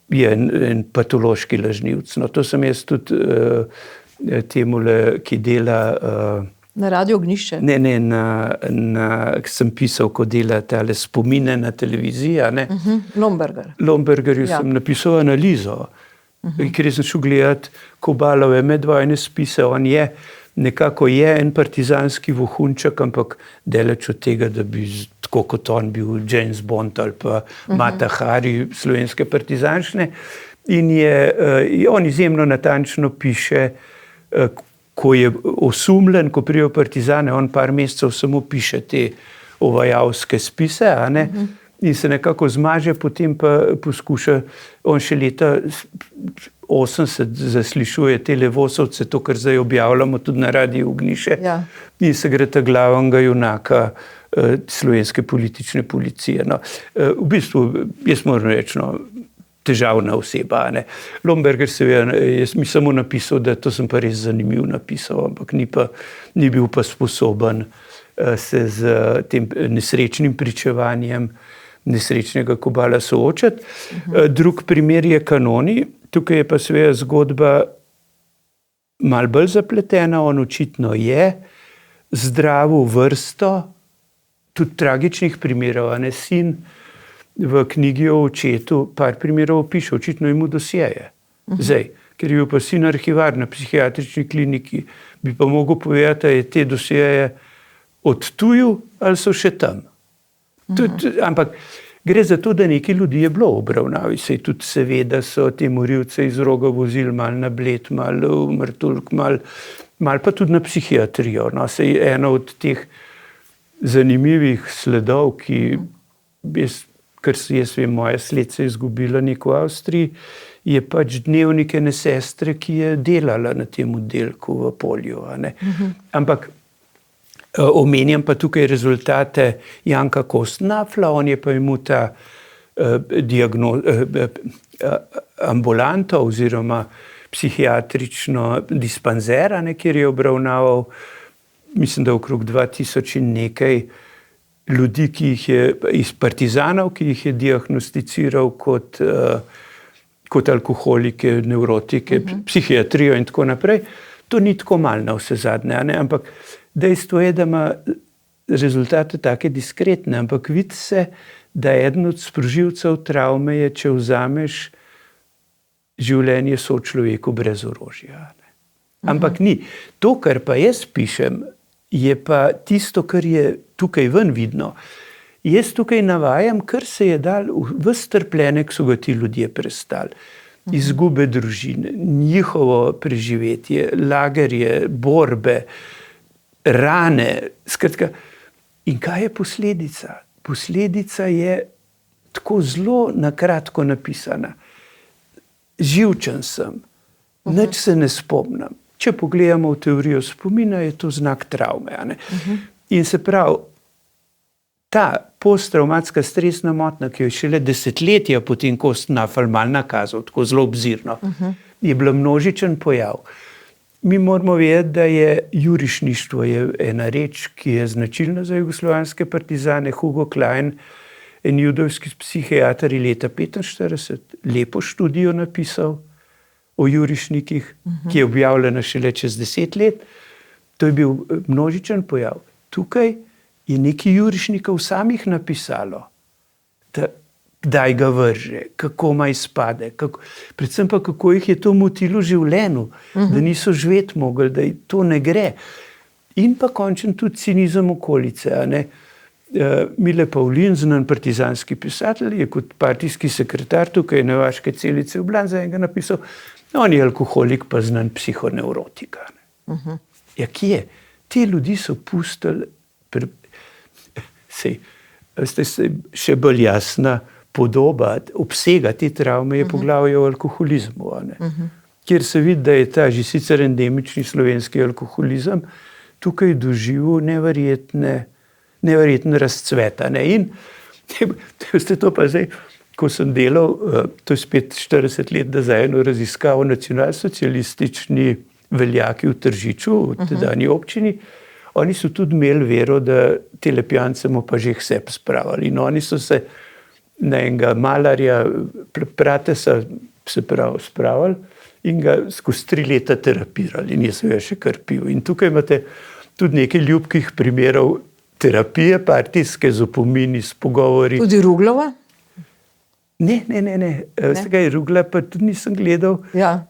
je en patološki lažnivec. No, to sem jaz tudi temule, ki dela na Radio Ognjišče? Sem pisal, ko dela tale spomine na televiziji. Lombergerju sem napisal analizo, ker sem šel gledati Kobalove medvojne spise. On je nekako je en partizanski vohunček, ampak daleč od tega, da bi tako kot on bil James Bond ali pa Mata Hari slovenske partizanščine. In on izjemno natančno piše, ko je osumljen, ko prijo partizane, on par mesecev samo piše te ovajavske spise, a ne? In se nekako zmaže, potem pa poskuša, on še leta 80 zaslišuje te levosovce, to, kar zdaj objavljamo tudi na Radiu Ognjišče, in se gre ta glavnega junaka slovenske politične policije. No, v bistvu, jaz moram reči, težavna oseba. Ne. Lomberger jaz mi samo napisal, da to sem pa res zanimiv napisal, ampak ni bil pa sposoben se z tem nesrečnim pričevanjem nesrečnega Kobala soočati. Drug primer je Kanoni. Tukaj je pa seveda zgodba malo bolj zapletena. On očitno je zdravil vrsto tudi tragičnih primerov. Sin v knjigi o očetu par primerov opiše, očitno je mu dosjeje. Zdaj, ker je bil pa sin arhivar na psihiatrični kliniki, bi pa mogel povedati, da je te dosjeje odtujil ali so še tam. Ampak gre za to, da nekaj ljudi je bilo v obravnavi. Sej tudi seveda so te morilce iz Roga vozili malo na Bled, malo v Martuljk, malo pa tudi na psihiatrijo. No, sej eno od teh zanimivih sledov, kar jaz vem, moja sled se je izgubila nek v Avstriji, je pač dnevnik ene sestre, ki je delala na tem oddelku v Polju. Ampak omenjam pa tukaj rezultate Janka Kostnafla, on je pa imel ta ambulanto oziroma psihiatrično dispanzer, kjer je obravnaval, mislim, da okrog 2000 in nekaj ljudi, ki jih je iz partizanov, ki jih je diagnosticiral kot alkoholike, nevrotike, psihiatrijo in tako naprej. To ni tako malo na vse zadnje, ampak dejstvo je, da ima rezultate take diskretne, ampak vidi se, da eden od sprožilcev travme je, če vzameš življenje sočloveku brez orožja. Ampak ni. To, kar pa jaz pišem, je pa tisto, kar je tukaj ven vidno. Jaz tukaj navajam, kar se je dal, ves trpljenje, so ga ti ljudje prestali. Izgube družine, njihovo preživetje, lagerje, borbe, rane, skratka. In kaj je posledica? Posledica je tako zelo na kratko napisana. Živčen sem, nič se ne spomnim. Če pogledamo v teorijo spomina, je to znak travme. In se pravi, ta posttravmatska stresna motnja, ki jo je šele desetletja potem Kostnafel malo nakazal, tako zelo obzirno, je bila množičen pojav. Mi moramo vedeti, da je jurišništvo je ena reč, ki je značilna za jugoslovanske partizane. Hugo Klein, en judovski psihiater, je leta 1945 lepo študijo napisal o jurišnikih, ki je objavljena šele čez 10 let. To je bil množičen pojav. Tukaj je nekaj jurišnikov samih napisalo, kdaj ga vrže, kako ima izpade, predvsem pa kako jih je to motilo v življenju, da niso živeti mogli, da to ne gre. In pa končen tudi cinizem okolice. Mile Pavlin, znan partizanski pisatelj, je kot partijski sekretar tukaj na Vaške celice v Blan za enega napisal, on je alkoholik pa znan psihoneurotik. Ja, kje? Te ljudi so pustili, še bolj jasna podoba obsega te travme je poglavje o alkoholizmu, kjer se vidi, da je ta že sicer endemični slovenski alkoholizem tukaj doživel neverjeten razcvet. In to pa zdaj, ko sem delal, to je spet 40 let nazaj, eno raziskavo nacionalsocialistični veljaki v Tržiču, v tedanji občini, oni so tudi imeli vero, da tele pijance mu pa že k sebi spravili. In oni so se na enega malarja Pratesa spravili in ga skozi 3 leta terapirali. In jaz sem ga še kar pil. In tukaj imate tudi nekaj ljubkih primerov terapije partijske z opomini, s pogovori. Tudi Ruglova? Ne. Z tega Rugla pa tudi nisem gledal. Ja.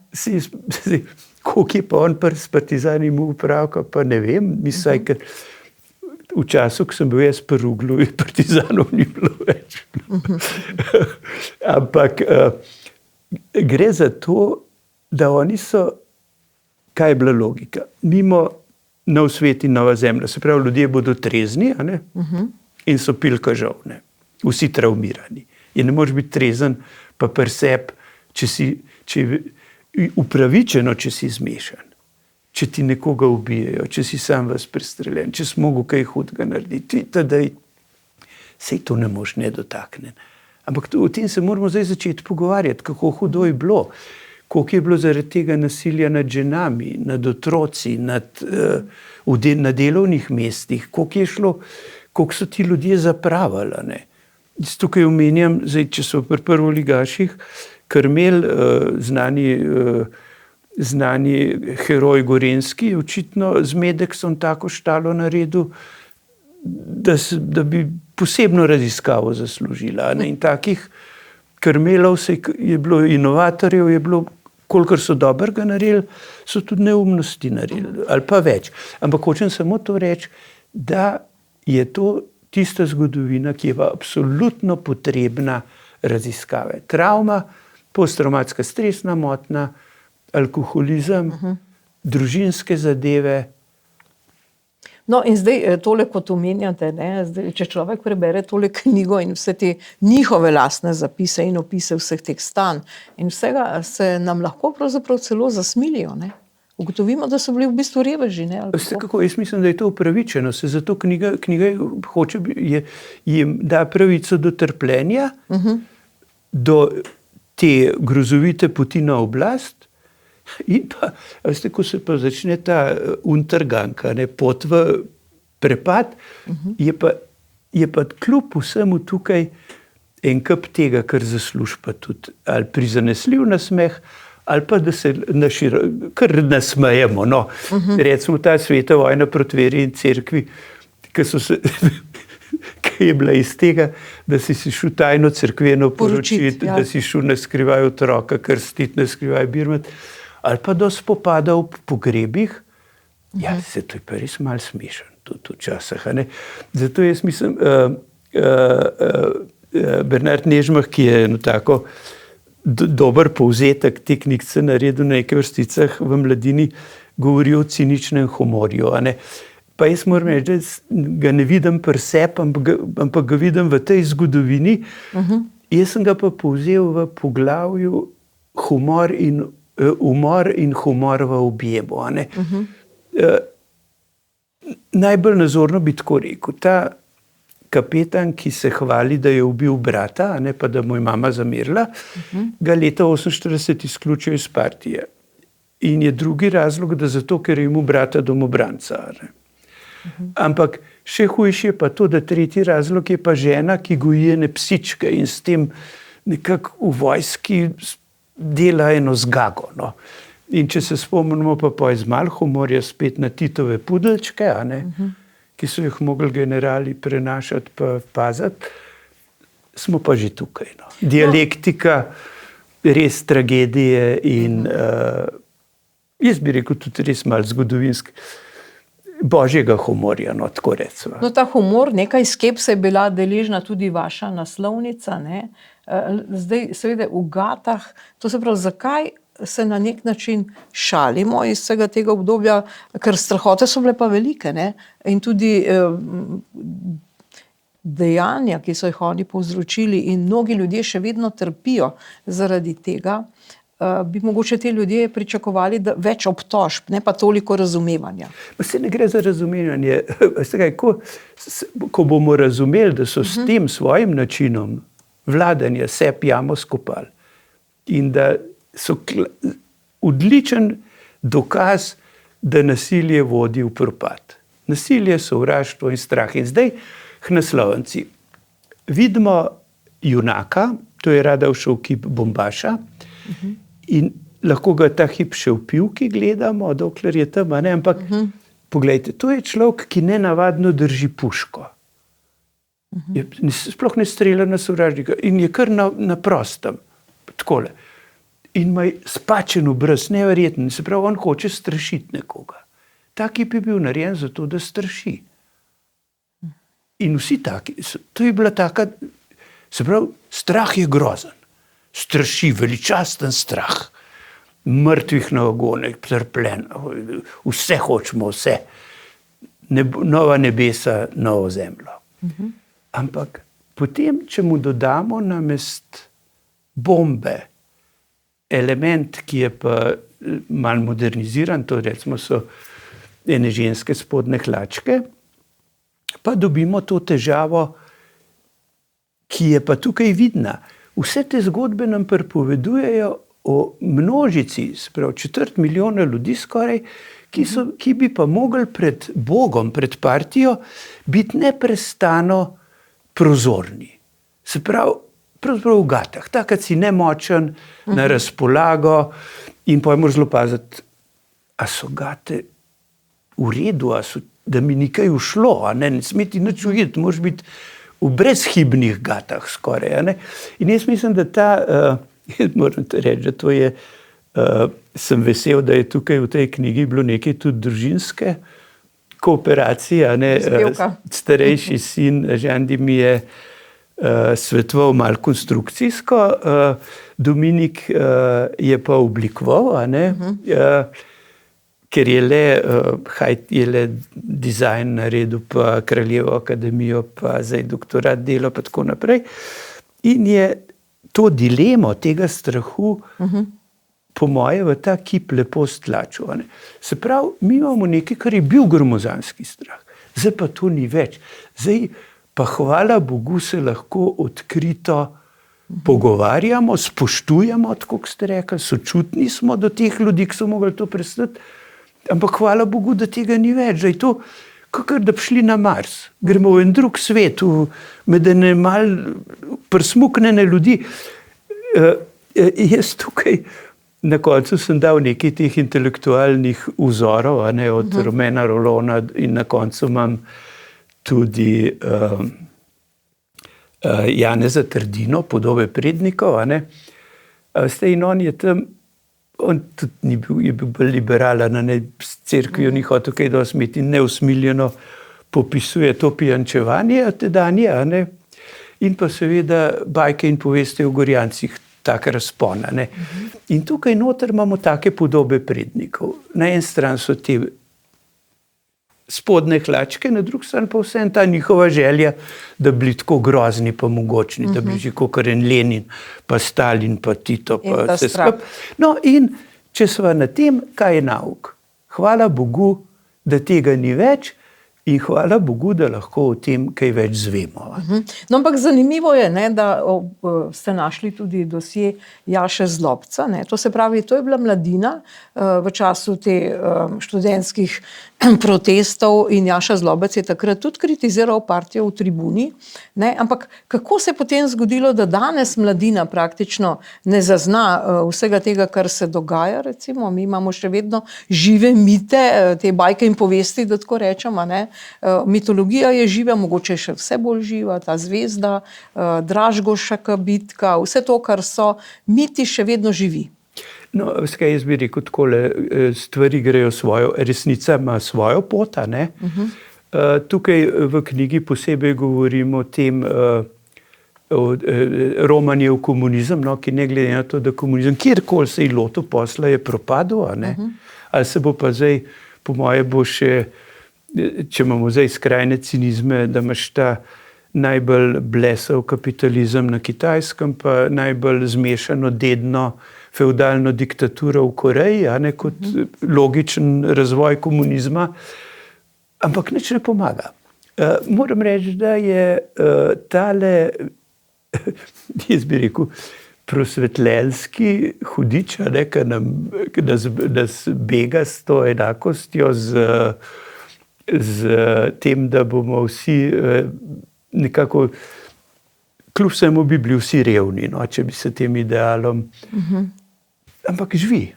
koliko je pa on s partizani imel upravka, pa ne vem, mislim, ker v času, ko sem bil jaz pri Ruglu, partizanov ni bilo več. Ampak gre za to, da oni so, kaj je bila logika? Mimo nov svet in nova zemlja, se pravi, ljudje bodo trezni, a ne? In so pilka žal, ne? Vsi travmirani. In ne moreš biti trezen, pa presep, upravičeno, če si zmešan. Če ti nekoga ubijajo, če si sam vas prestreljen, če si mogel kaj hudega narediti, tedaj sej to ne moš nedotaknen. Ampak o tem se moramo zdaj začeti pogovarjati, kako hudo je bilo, koliko je bilo zaradi tega nasilja nad ženami, nad otroci, na delovnih mestih, koliko so ti ljudje zapravili, ne. Jaz tukaj omenjam, zdaj, če so pri prvoligaših, Karmel, znani heroj Gorenjski, je očitno z Medeksom tako štalo naredil, da bi posebno raziskavo zaslužila. Ne? In takih Karmelov je bilo, inovatorjev je bilo, kolikor so dobrega naredili, so tudi neumnosti naredili, ali pa več. Ampak hočem samo to reči, da je to tista zgodovina, ki je pa absolutno potrebna raziskave. Travma, posttraumatska stresna motnja, alkoholizem, družinske zadeve. No in zdaj tole, kot omenjate, ne, zdaj, če človek prebere tole knjigo in vse te njihove lastne zapise in opise vseh teh stanj in vsega, se nam lahko pravzaprav celo zasmilijo, ne. Ugotovimo, da so bili v bistvu reveži, ne. Veste kako, jaz mislim, da je to upravičeno, se zato knjiga hoče, jim da pravico do trpljenja, do te grozovite poti na oblast. In pa, veste, ko se pa začne ta Untergang, ne, pot v prepad, je pa kljub vsemu tukaj en kup tega, kar zasluži pa tudi ali prizanesljiv nasmeh, ali pa da se kar nasmejemo. No. Recimo ta sveta vojna proti veri in cerkvi, ki je bila iz tega, da si šel tajno cerkveno poročiti, ja. Da si šel na skrivaj otroka krstiti, na skrivaj birmati, ali pa do spopada v pogrebih. Ja, to je pa res malo smešen tudi včasih. Zato jaz mislim, Bernard Nežmah, ki je eno tako dober povzetek te knjigce naredil na nekaj vrsticah v Mladini, govori o ciničnem humorju. Pa jaz moram reči, da ga ne vidim pri sebi, ampak ga vidim v tej zgodovini. Jaz sem ga pa povzel v poglavju umor in humor v objemu. Najbolj nazorno bi tako rekel, ta kapetan, ki se hvali, da je ubil brata, pa da mu je mama zamerila, ga leta 1948 izključijo iz partije. In je drugi razlog, da zato, ker je imel brata domobranca. Ampak še hujše je pa to, da tretji razlog je pa žena, ki goji ene psičke in s tem nekako v vojski dela eno zgago. No. In če se spomnimo pa iz malo humorja spet na Titove pudeljčke, ki so jih mogli generali prenašati pa paziti, smo pa že tukaj. No. Dialektika, res tragedije in jaz bi rekel tudi res malo zgodovinski, božjega humorja, no, tako recimo. No, ta humor, nekaj skepse je bila deležna tudi vaša naslovnica, ne? Zdaj, seveda, v Gatah, to se pravi, zakaj se na nek način šalimo iz vsega tega obdobja, ker strahote so bile pa velike, ne? In tudi dejanja, ki so jih oni povzročili in mnogi ljudje še vedno trpijo zaradi tega, bi mogoče te ljudje pričakovali da več obtožb, ne pa toliko razumevanja. Se ne gre za razumevanje. Ko bomo razumeli, da so s tem svojim načinom vladanja sebi jamo skopali in da so odličen dokaz, da nasilje vodi v propad. Nasilje, sovraštvo in strah. In zdaj k naslovnici. Vidimo junaka, to je Radovšov kip Bombaša, in lahko ga ta hip še v pivki gledamo, dokler je tam, ne, ampak poglejte, to je človek, ki nenavadno drži puško. Sploh ne strelja na sovražnika in je kar na prostem. Takole. in ima spačen obraz, neverjeten. Se pravi, on hoče strašiti nekoga. Ta kip je bil narejen zato, da straši. In vsi taki, to je bila taka, se pravi, strah je grozen. Straši, veličasten strah. Mrtvih na ogonek, trpljen, vse hočemo, vse. Nova nebesa, novo zemljo. Ampak potem, če mu dodamo namest bombe, element, ki je pa malo moderniziran, to recimo so ene ženske spodnje hlačke, pa dobimo to težavo, ki je pa tukaj vidna. Vse te zgodbe nam pripovedujejo o množici, sprav 250 000 ljudi skoraj, ki bi pa mogli pred Bogom, pred partijo, biti neprestano prozorni. Se pravi, pravzaprav v gatah. Takrat si nemočen, na razpolago in pa moraš zelo paziti, a so gate v redu, da mi nekaj ušlo, ne sme ti nič ujeti, moraš biti v brezhibnih gatah skoraj. Ne? In jaz mislim, da jaz moram reči, da to je, sem vesel, da je tukaj v tej knjigi bilo nekaj tudi družinske kooperacije. Starejši sin Žandi mi je svetoval malo konstrukcijsko, Dominik je pa oblikoval, ker je le dizajn naredil, pa Kraljevo akademijo, pa zdaj doktorat delo, pa tako naprej. In je to dilemo tega strahu po moje v ta kip lepo stlačil. Se pravi, mi imamo nekaj, kar je bil gromozanski strah. Zdaj pa to ni več. Zdaj pa hvala Bogu se lahko odkrito pogovarjamo, spoštujemo, tako kot ste rekli, sočutni smo do teh ljudi, ki so mogli to prestati, ampak hvala Bogu, da tega ni več. Da je to, kakor da bi šli na Mars. Gremo v en drug svet, med ene malo prsmuknjene ljudi. Jaz tukaj na koncu sem dal nekaj teh intelektualnih vzorov, od Romana Rolona in na koncu imam tudi Janeza Trdino, Podobe prednikov. In on je tam, on tudi je bil bolj liberalen, s cerkvijo ni hotel kaj dosti imeti in neusmiljeno popisuje to pijančevanje tedanje, in pa seveda bajke in povesti o Gorjancih, tak razpon. In tukaj noter imamo take podobe prednikov. Na en stran so te spodnje hlačke, na drugi strani pa vsem ta njihova želja, da bi bili tako grozni pa mogočni, da bi bili že kakor en Lenin, pa Stalin, pa Tito, pa vse skupaj. No in če sva na tem, kaj je nauk? Hvala Bogu, da tega ni več, in hvala Bogu, da lahko o tem kaj več zvemo. No, ampak zanimivo je, da ste našli tudi dosje Jaše Zlobca. To se pravi, to je bila mladina v času te študentskih protestov in Jaša Zlobec je takrat tudi kritiziral partijo v Tribuni. Ampak kako se je potem zgodilo, da danes mladina praktično ne zazna vsega tega, kar se dogaja, recimo? Mi imamo še vedno žive mite, te bajke in povesti, da tako rečemo, mitologija je živa, mogoče še vse bolj živa, ta zvezda, Dražgošaka bitka, vse to, kar so miti, še vedno živi. No, jaz bi rekel takole, stvari grejo svojo, resnica ima svojo pot, Tukaj v knjigi posebej govorimo o tem, Romanjev komunizem, ki ne glede na to, da komunizem, kjerkoli se je lotil posla, je propadel, ali se bo pa zdaj, po moje bo še, če imamo zdaj skrajne cinizme, da imaš ta najbolj blesav kapitalizem na Kitajskem, pa najbolj zmešano dedno feudalno diktaturo v Koreji, kot logičen razvoj komunizma, ampak nič ne pomaga. Moram reči, da je tale, jaz bi rekel, prosvetljenski hudič, ki nas bega s to enakostjo, z tem, da bomo vsi nekako, kljub vsemu bi bili vsi revni, če bi se tem idealom. Ampak živi.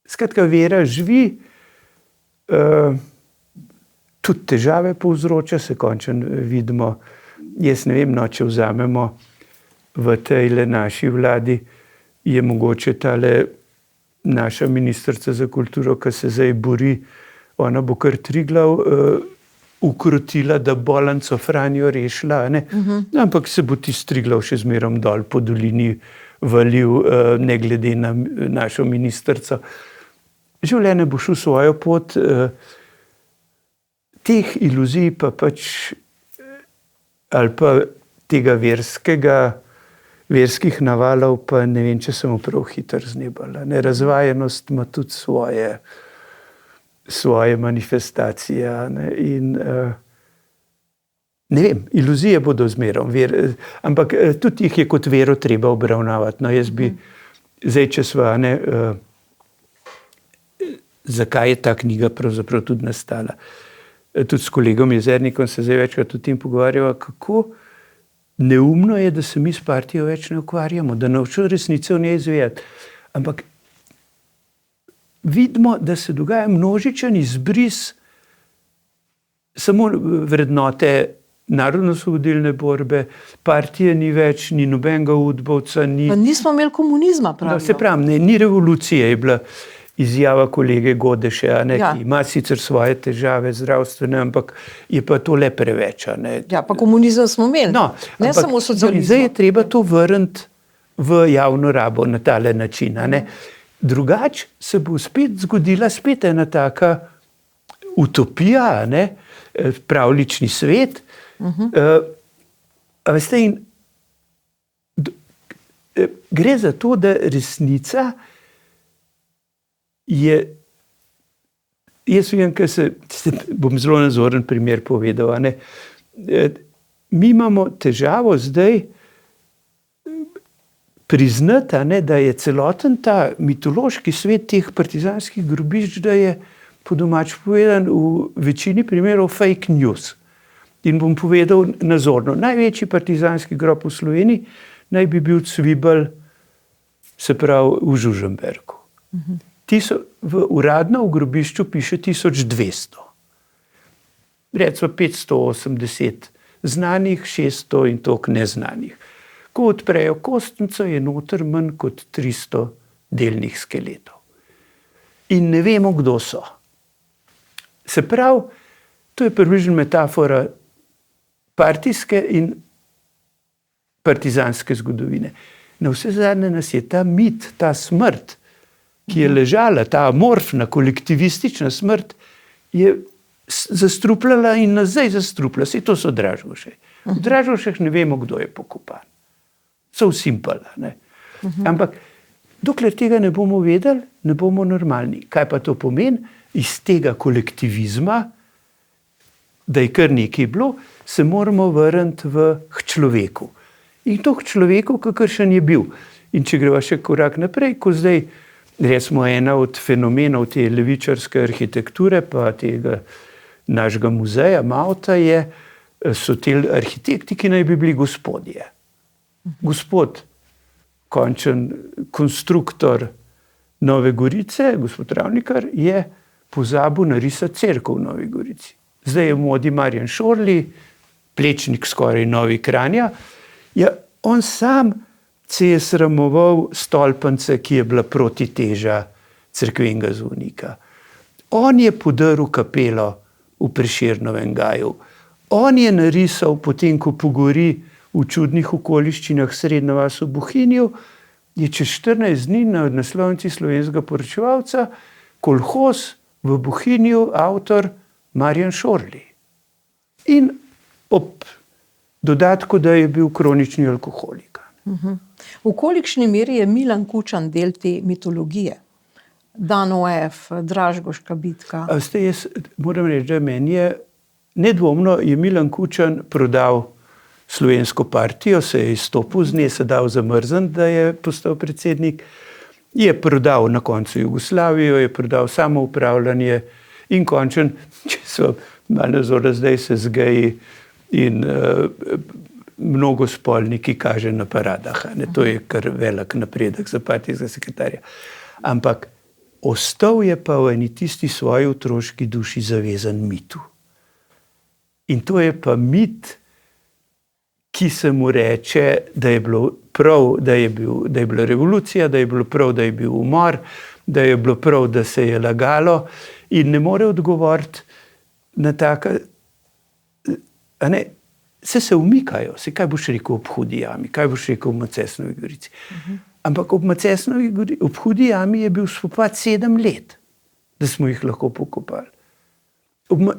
Skratka, vera živi, tudi težave povzroča, se končno vidimo. Jaz ne vem, če vzamemo v tej naši vladi je mogoče tale naša ministrica za kulturo, ki se zdaj bori, ona bo kar Triglav ukrotila, da Bolanco Franjo rešila, ne? Ampak se bo tisti Triglav še zmerom dol po dolini valil, ne glede na našo ministrico. Življenje bo šlo svojo pot, teh iluzij pa pač, ali pa tega verskih navalov, pa ne vem, če sem prav hitro znebala. Razvajenost ima tudi svoje manifestacije. Ne? In ne vem, iluzije bodo zmerom, ampak tudi jih je kot vero treba obravnavati. No, jaz bi, zdaj, če sva, zakaj je ta knjiga pravzaprav tudi nastala. Tudi s kolegom Jezernikom se zdaj večkrat o tem pogovarjava, kako neumno je, da se mi s partijo več ne ukvarjamo, da naučimo resnice o njej izvedeti. Ampak vidimo, da se dogaja množičen izbris samo vrednote narodno-osvobodilne borbe, partije ni več, ni nobenega udbovca, Pa nismo imeli komunizma, pravno. Se pravi, ni revolucije, je bila izjava kolege Godeše, Ja. ki ima sicer svoje težave zdravstvene, ampak je pa to le preveč. Ja, pa komunizem smo imeli, ne samo socializem. Zdaj je treba to vrniti v javno rabo na tale način. Drugače se bo spet zgodila ena taka utopija, pravlični svet. Veste, in gre za to, da resnica je, jaz vem, bom zelo nazoren primer povedal, mi imamo težavo zdaj priznati, da je celoten ta mitološki svet teh partizanskih grobišč, da je po domač povedan v večini primerov fake news. In bom povedal nazorno, največji partizanski grob v Sloveniji naj bi bil Cvibelj, se pravi v Žužemberku. Uradno v grobišču piše 1200. Recimo 580 znanih, 600 in toliko neznanih. Ko odprejo kostnico, je noter manj kot 300 delnih skeletov. In ne vemo, kdo so. Se pravi, to je približno metafora partijske in partizanske zgodovine. Na vse zadnje nas je ta mit, ta smrt, ki je ležala, ta amorfna, kolektivistična smrt, je zastrupljala in nazaj zastrupljala. Saj to so Dražgoše. V Dražgošeh ne vemo, kdo je pokopan. So vsimpala. Ampak dokler tega ne bomo vedeli, ne bomo normalni. Kaj pa to pomeni? Iz tega kolektivizma, da je kar nekaj bilo, se moramo vrniti k človeku. In to k človeku, kakršen je bil. In če greva še korak naprej, ko zdaj, recimo, ena od fenomenov te levičarske arhitekture, pa tega našega muzeja Mauta so te arhitekti, ki naj bi bili gospodje. Gospod, končen konstruktor Nove Gorice, gospod Ravnikar, je pozabil narisati cerkev v Novi Gorici. Zdaj je v modi Marjan Šorli, plečnik skoraj Novi Kranja. Ja, on sam se je sramoval stolpnice, ki je bila protiteža cerkvenega zvonika. On je podaril kapelo v Prešernovem gaju. On je narisal, potem ko pogori v čudnih okoliščinah srednja vas v Bohinju, je čez 14 dni na naslovnici Slovenskega poročevalca kolhoz v Bohinju avtor Marjan Šorli. In ob dodatku, da je bil kronični alkoholik. V kolikšni meri je Milan Kučan del te mitologije? Dan OF, Dražgoška bitka. Jaz moram reči, da meni je nedvomno je Milan Kučan prodal slovensko partijo, se je izstopil z nje, se dal zamrzniti, da je postal predsednik, je prodal na koncu Jugoslavijo, je prodal samoupravljanje in končen, če so malo nazorno, zdaj se z geji in mnogo spolniki kaže na paradah. To je kar velik napredek za partijskega sekretarja. Ampak ostal je pa v eni tisti svoji otroški duši zavezan mitu. In to je pa mit, ki se mu reče, da je bilo prav, da je bila revolucija, da je bilo prav, da je bil umor, da je bilo prav, da se je lagalo, in ne more odgovoriti na taka, a ne, se umikajo, kaj boš rekel ob Hudi jami, kaj boš rekel ob Macesnovi gorici. Ampak ob Hudi jami je bil spopad 7 let, da smo jih lahko pokopali.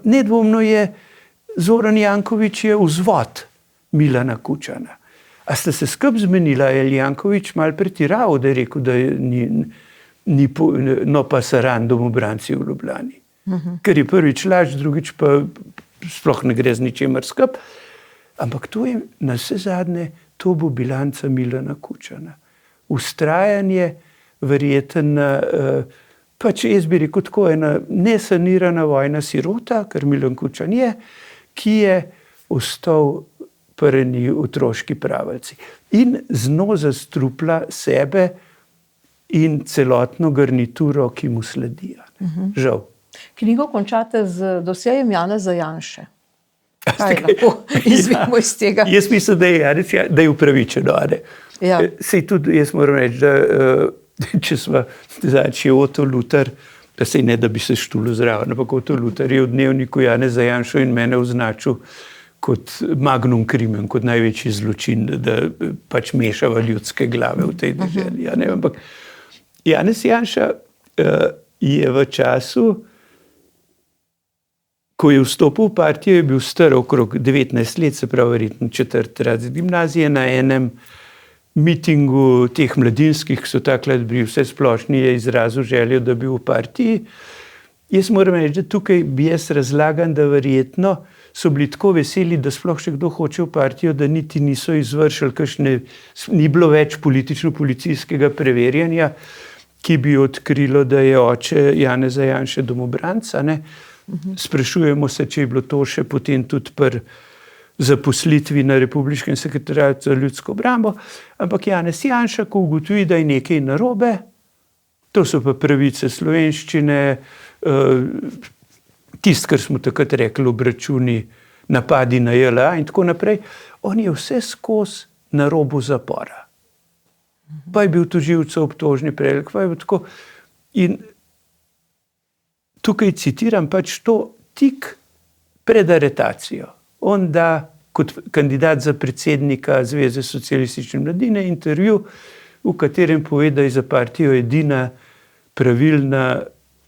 Nedvomno je Zoran Janković je vzvod Milana Kučana. A sta se skupaj zmenila, je Janković malo pretiral, da je rekel, da ni no pasaran domobranci v Ljubljani. Ker je prvič laž, drugič pa sploh ne gre z ničemer skupaj. Ampak to je na vse zadnje, to bo bilanca Milana Kučana. Ustrajanje, verjeten, pač jaz bi rekel tako, ena nesanirana vojna sirota, kar Milan Kučan je, ki je ostal preni otroški pravalci. In z njo zastrupla sebe in celotno garnituro, ki mu sledi. Žal. Knjigo končate z dosjejem Janeza Janše. Kaj lahko izvemo iz tega? Jaz mislim, da je upravičeno. Ja. Sej tudi jaz moram reči, da če smo začeli Oto Lutar, da se ne, da bi se štulo zraven, ampak Oto Lutar je v dnevniku Janeza Janšo in mene označil kot magnum crimen, kot največji zločin, da pač mešava ljudske glave v tej deželi. Ampak Janez Janša je v času, ko je vstopil v partijo, je bil star okrog 19 let, se pravi verjetno 4. razred gimnazije, na enem mitingu teh mladinskih, ki so takrat bili vse splošni, je izrazil željo, da bi v partiji. Jaz moram reči, da tukaj bi jaz razlagan, da verjetno so bili tako veseli, da sploh še kdo hoče v partijo, da niti niso izvršili kakšne, ni bilo več politično-policijskega preverjanja, ki bi odkrilo, da je oče Janeza Janše domobranc. Sprašujemo se, če je bilo to še potem tudi pri zaposlitvi na Republiškem sekretariatu za ljudsko obrambo, ampak Janez Janša, ko ugotovi, da je nekaj narobe, to so pa pravice slovenščine, tisto, kar smo takrat rekli, obračuni, napadi na JLA in tako naprej, on je vse skozi na robu zapora. Pa je bil tožilcev obtožni predlog, pa je bil tako. In tukaj citiram pač to tik pred aretacijo. On da kot kandidat za predsednika Zveze socialistične mladine intervju, v katerem pove, da je za partijo edina pravilna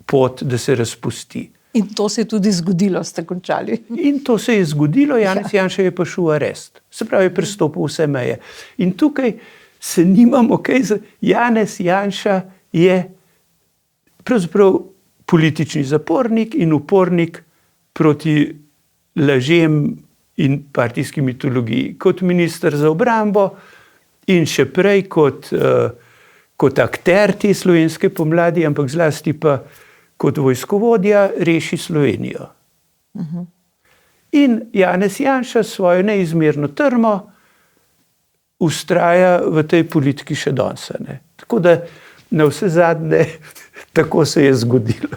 pot, da se razpusti. In to se je tudi zgodilo, ste končali. In to se je zgodilo, Janez Janša je pa šel v arest. Se pravi, je prestopil vse meje. In tukaj se nimamo kaj. Janez Janša je pravzaprav politični zapornik in upornik proti lažem in partijski mitologiji. Kot minister za obrambo in še prej kot akter te slovenske pomladi, ampak zlasti pa kot vojskovodja reši Slovenijo. In Janez Janša svojo neizmerno trmo vztraja v tej politiki še danes. Tako da na vse zadnje, tako se je zgodilo.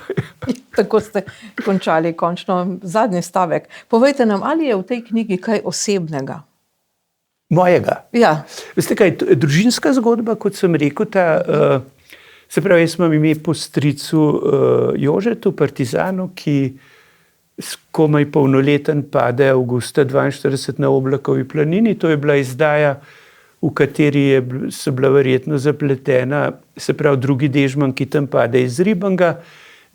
Tako ste končali končno zadnji stavek. Povejte nam, ali je v tej knjigi kaj osebnega? Mojega? Ja. Veste kaj, družinska zgodba, kot sem rekel, se pravi, jaz imam ime po stricu Jožetu, partizanu, ki komaj polnoleten pade avgusta 42 na Oblakovi planini. To je bila izdaja, v kateri so bila verjetno zapletena, se pravi, drugi Dežman, ki tam pade iz Ribanga,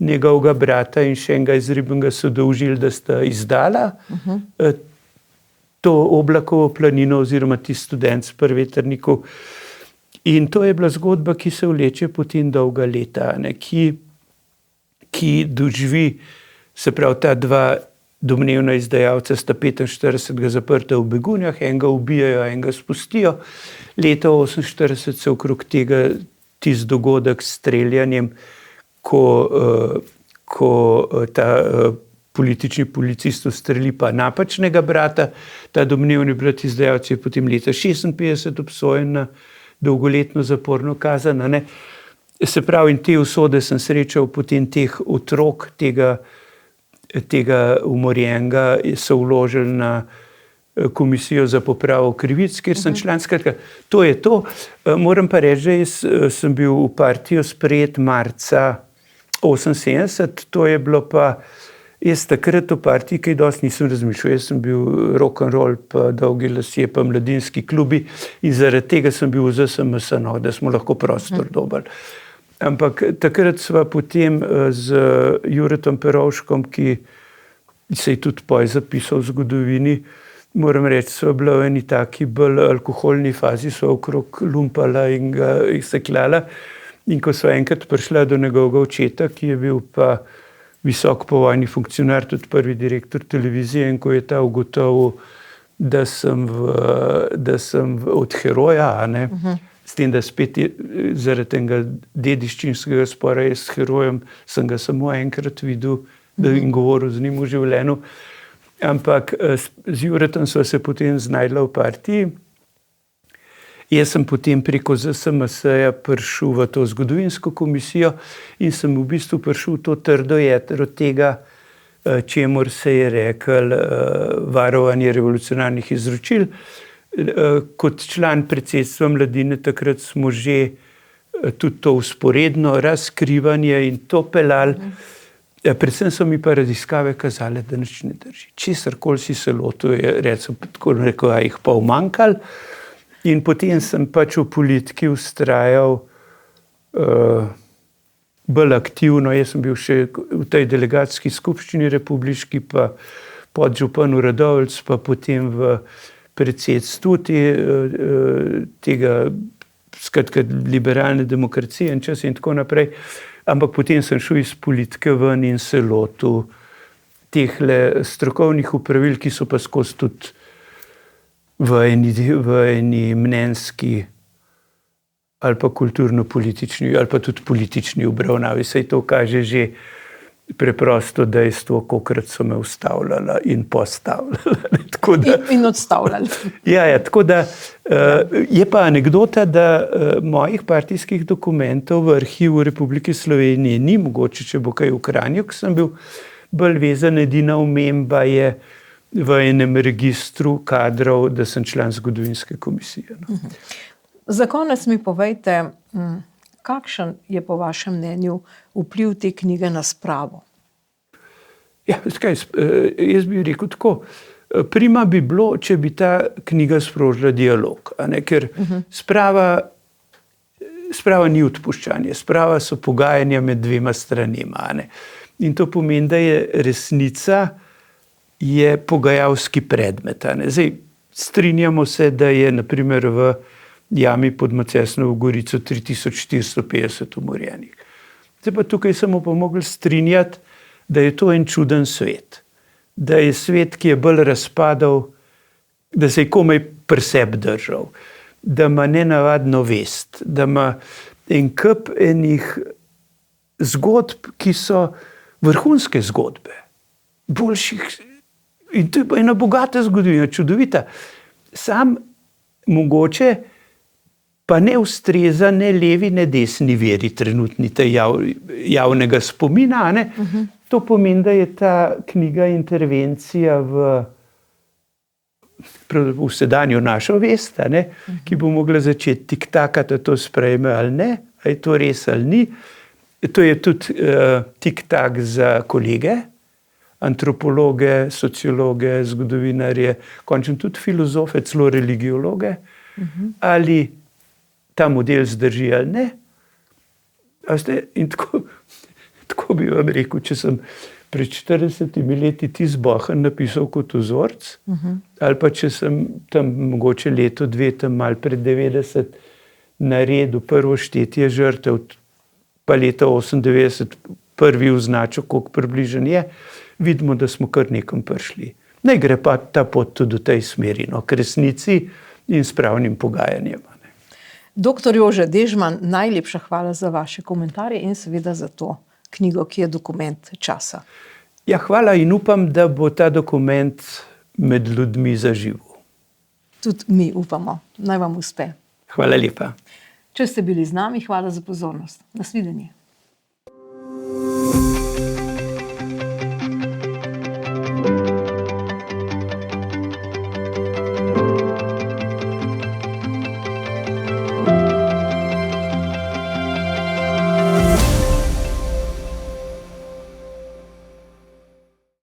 njegovega brata in še enega iz Ribanga so dolžili, da sta izdala to Oblakovo planino oziroma ti študent s Prvetrnikov. In to je bila zgodba, ki se vleče potem dolga leta, ki doživi, se pravi, ta dva domnevna izdajalca sta 45 zaprta v Begunjah, enega ubijajo, enega spustijo. Leta 48 se okrog tega tisti dogodek s streljanjem, ko ta politični policist ustreli pa napačnega brata, ta domnevni brat izdajalec je potem leta 56 obsojen na dolgoletno zaporno kazen. Se pravi, in te usode sem srečal potem teh otrok, tega umorjenega so vložili komisijo za popravo krivic, kjer sem član. Skratka, to je to. Moram pa reči, da jaz sem bil v partijo sprejet marca 1978, to je bilo pa, jaz takrat v partiji kaj dosti nisem razmišljal. Jaz sem bil rock'n'roll, pa dolgi lasje, pa mladinski klubi in zaradi tega sem bil v ZSMS, da smo lahko prostor dobili. Ampak takrat sva potem z Juretom Perovškom, ki se je tudi poj zapisal v zgodovini, moram reči, sva bila v eni taki bolj alkoholni fazi, sva okrog lumpala in ga izsekljala. In ko sva enkrat prišla do njegovega očeta, ki je bil pa visok povojni funkcionar, tudi prvi direktor televizije, in ko je ta ugotovil, da sem od heroja, s tem, da spet zaradi tega dediščinskega spora s herojem sem ga samo enkrat videl, da in govoril z njim v življenju. Ampak z Juretom sva se potem znajdla v partiji. Jaz sem potem preko ZSMS-ja prišel v to zgodovinsko komisijo in sem v bistvu prišel v to trdo jedro tega, čemur se je rekel varovanje revolucionarnih izročil. Kot član predsedstva Mladine takrat smo že tudi to vzporedno razkrivanje in to pelali. Predvsem so mi pa raziskave kazale, da nič ne drži. Česarkoli si se lotil, je recimo tako rekel, jih pa umanjkalo. In potem sem pač v politiki vztrajal bolj aktivno. Jaz sem bil še v tej delegatski skupščini republiški, pa podžupan Radovljic, pa potem v predsedstvu tega skratka liberalne demokracije in čas in tako naprej. Ampak potem sem šel iz politike ven in se lotil tehle strokovnih upravil, ki so pa skozi tudi v eni mnenjski ali pa kulturno-politični ali pa tudi politični obravnavi. Saj to kaže že preprosto dejstvo, kolikokrat so me ustavljala in postavljala. In odstavljali. Ja, tako da je pa anekdota, da mojih partijskih dokumentov v arhivu Republike Slovenije ni, mogoče, če bo kaj v Kranju, ko sem bil bolj vezan, edina omemba je v enem registru kadrov, da sem član zgodovinske komisije. Za konec mi povejte, kakšen je po vašem mnenju vpliv te knjige na spravo? Ja, jaz bi rekel tako. Prima bi bilo, če bi ta knjiga sprožila dialog. Ker sprava ni odpuščanje, sprava so pogajanja med dvema stranima. In to pomeni, da je resnica pogajalski predmet. Zdaj, strinjamo se, da je na primer v jami pod Macesnovo Gorico 3450 umorjenih. Zdaj pa tukaj smo pa mogli strinjati, da je to en čuden svet. Da je svet, ki je bolj razpadal, da se je komaj pri sebi držal. Da ima nenavadno vest. Da ima en kup enih zgodb, ki so vrhunske zgodbe. Boljših. In to je pa ena bogata zgodovina, čudovita. Sam mogoče pa ne ustreza ne levi, ne desni veri trenutni javnega spomina. To pomeni, da je ta knjiga intervencija v sedanjo našo vest, ki bo mogla začeti tiktakati, da to sprejme ali ne, ali je to res ali ni. To je tudi tiktak za kolege, antropologe, sociologe, zgodovinarje, končno tudi filozofe, celo religiologe, ali ta model zdrži ali ne. In tako bi vam rekel, če sem pred 40 leti tisti Bohan napisal kot vzorc, ali pa če sem tam mogoče leto, dve, tam malo pred 90 naredil prvo štetje žrtev, pa leta 98 prvi označil, koliko približen je, vidimo, da smo kar nekam prišli. Naj gre pa ta pot tudi v tej smeri, k resnici in spravnim pogajanjem. Doktor Jože Dežman, najlepša hvala za vaše komentarje in seveda za to knjigo, ki je dokument časa. Ja, hvala in upam, da bo ta dokument med ljudmi zaživel. Tudi mi upamo. Naj vam uspe. Hvala lepa. Če ste bili z nami, hvala za pozornost. Nasvidenje.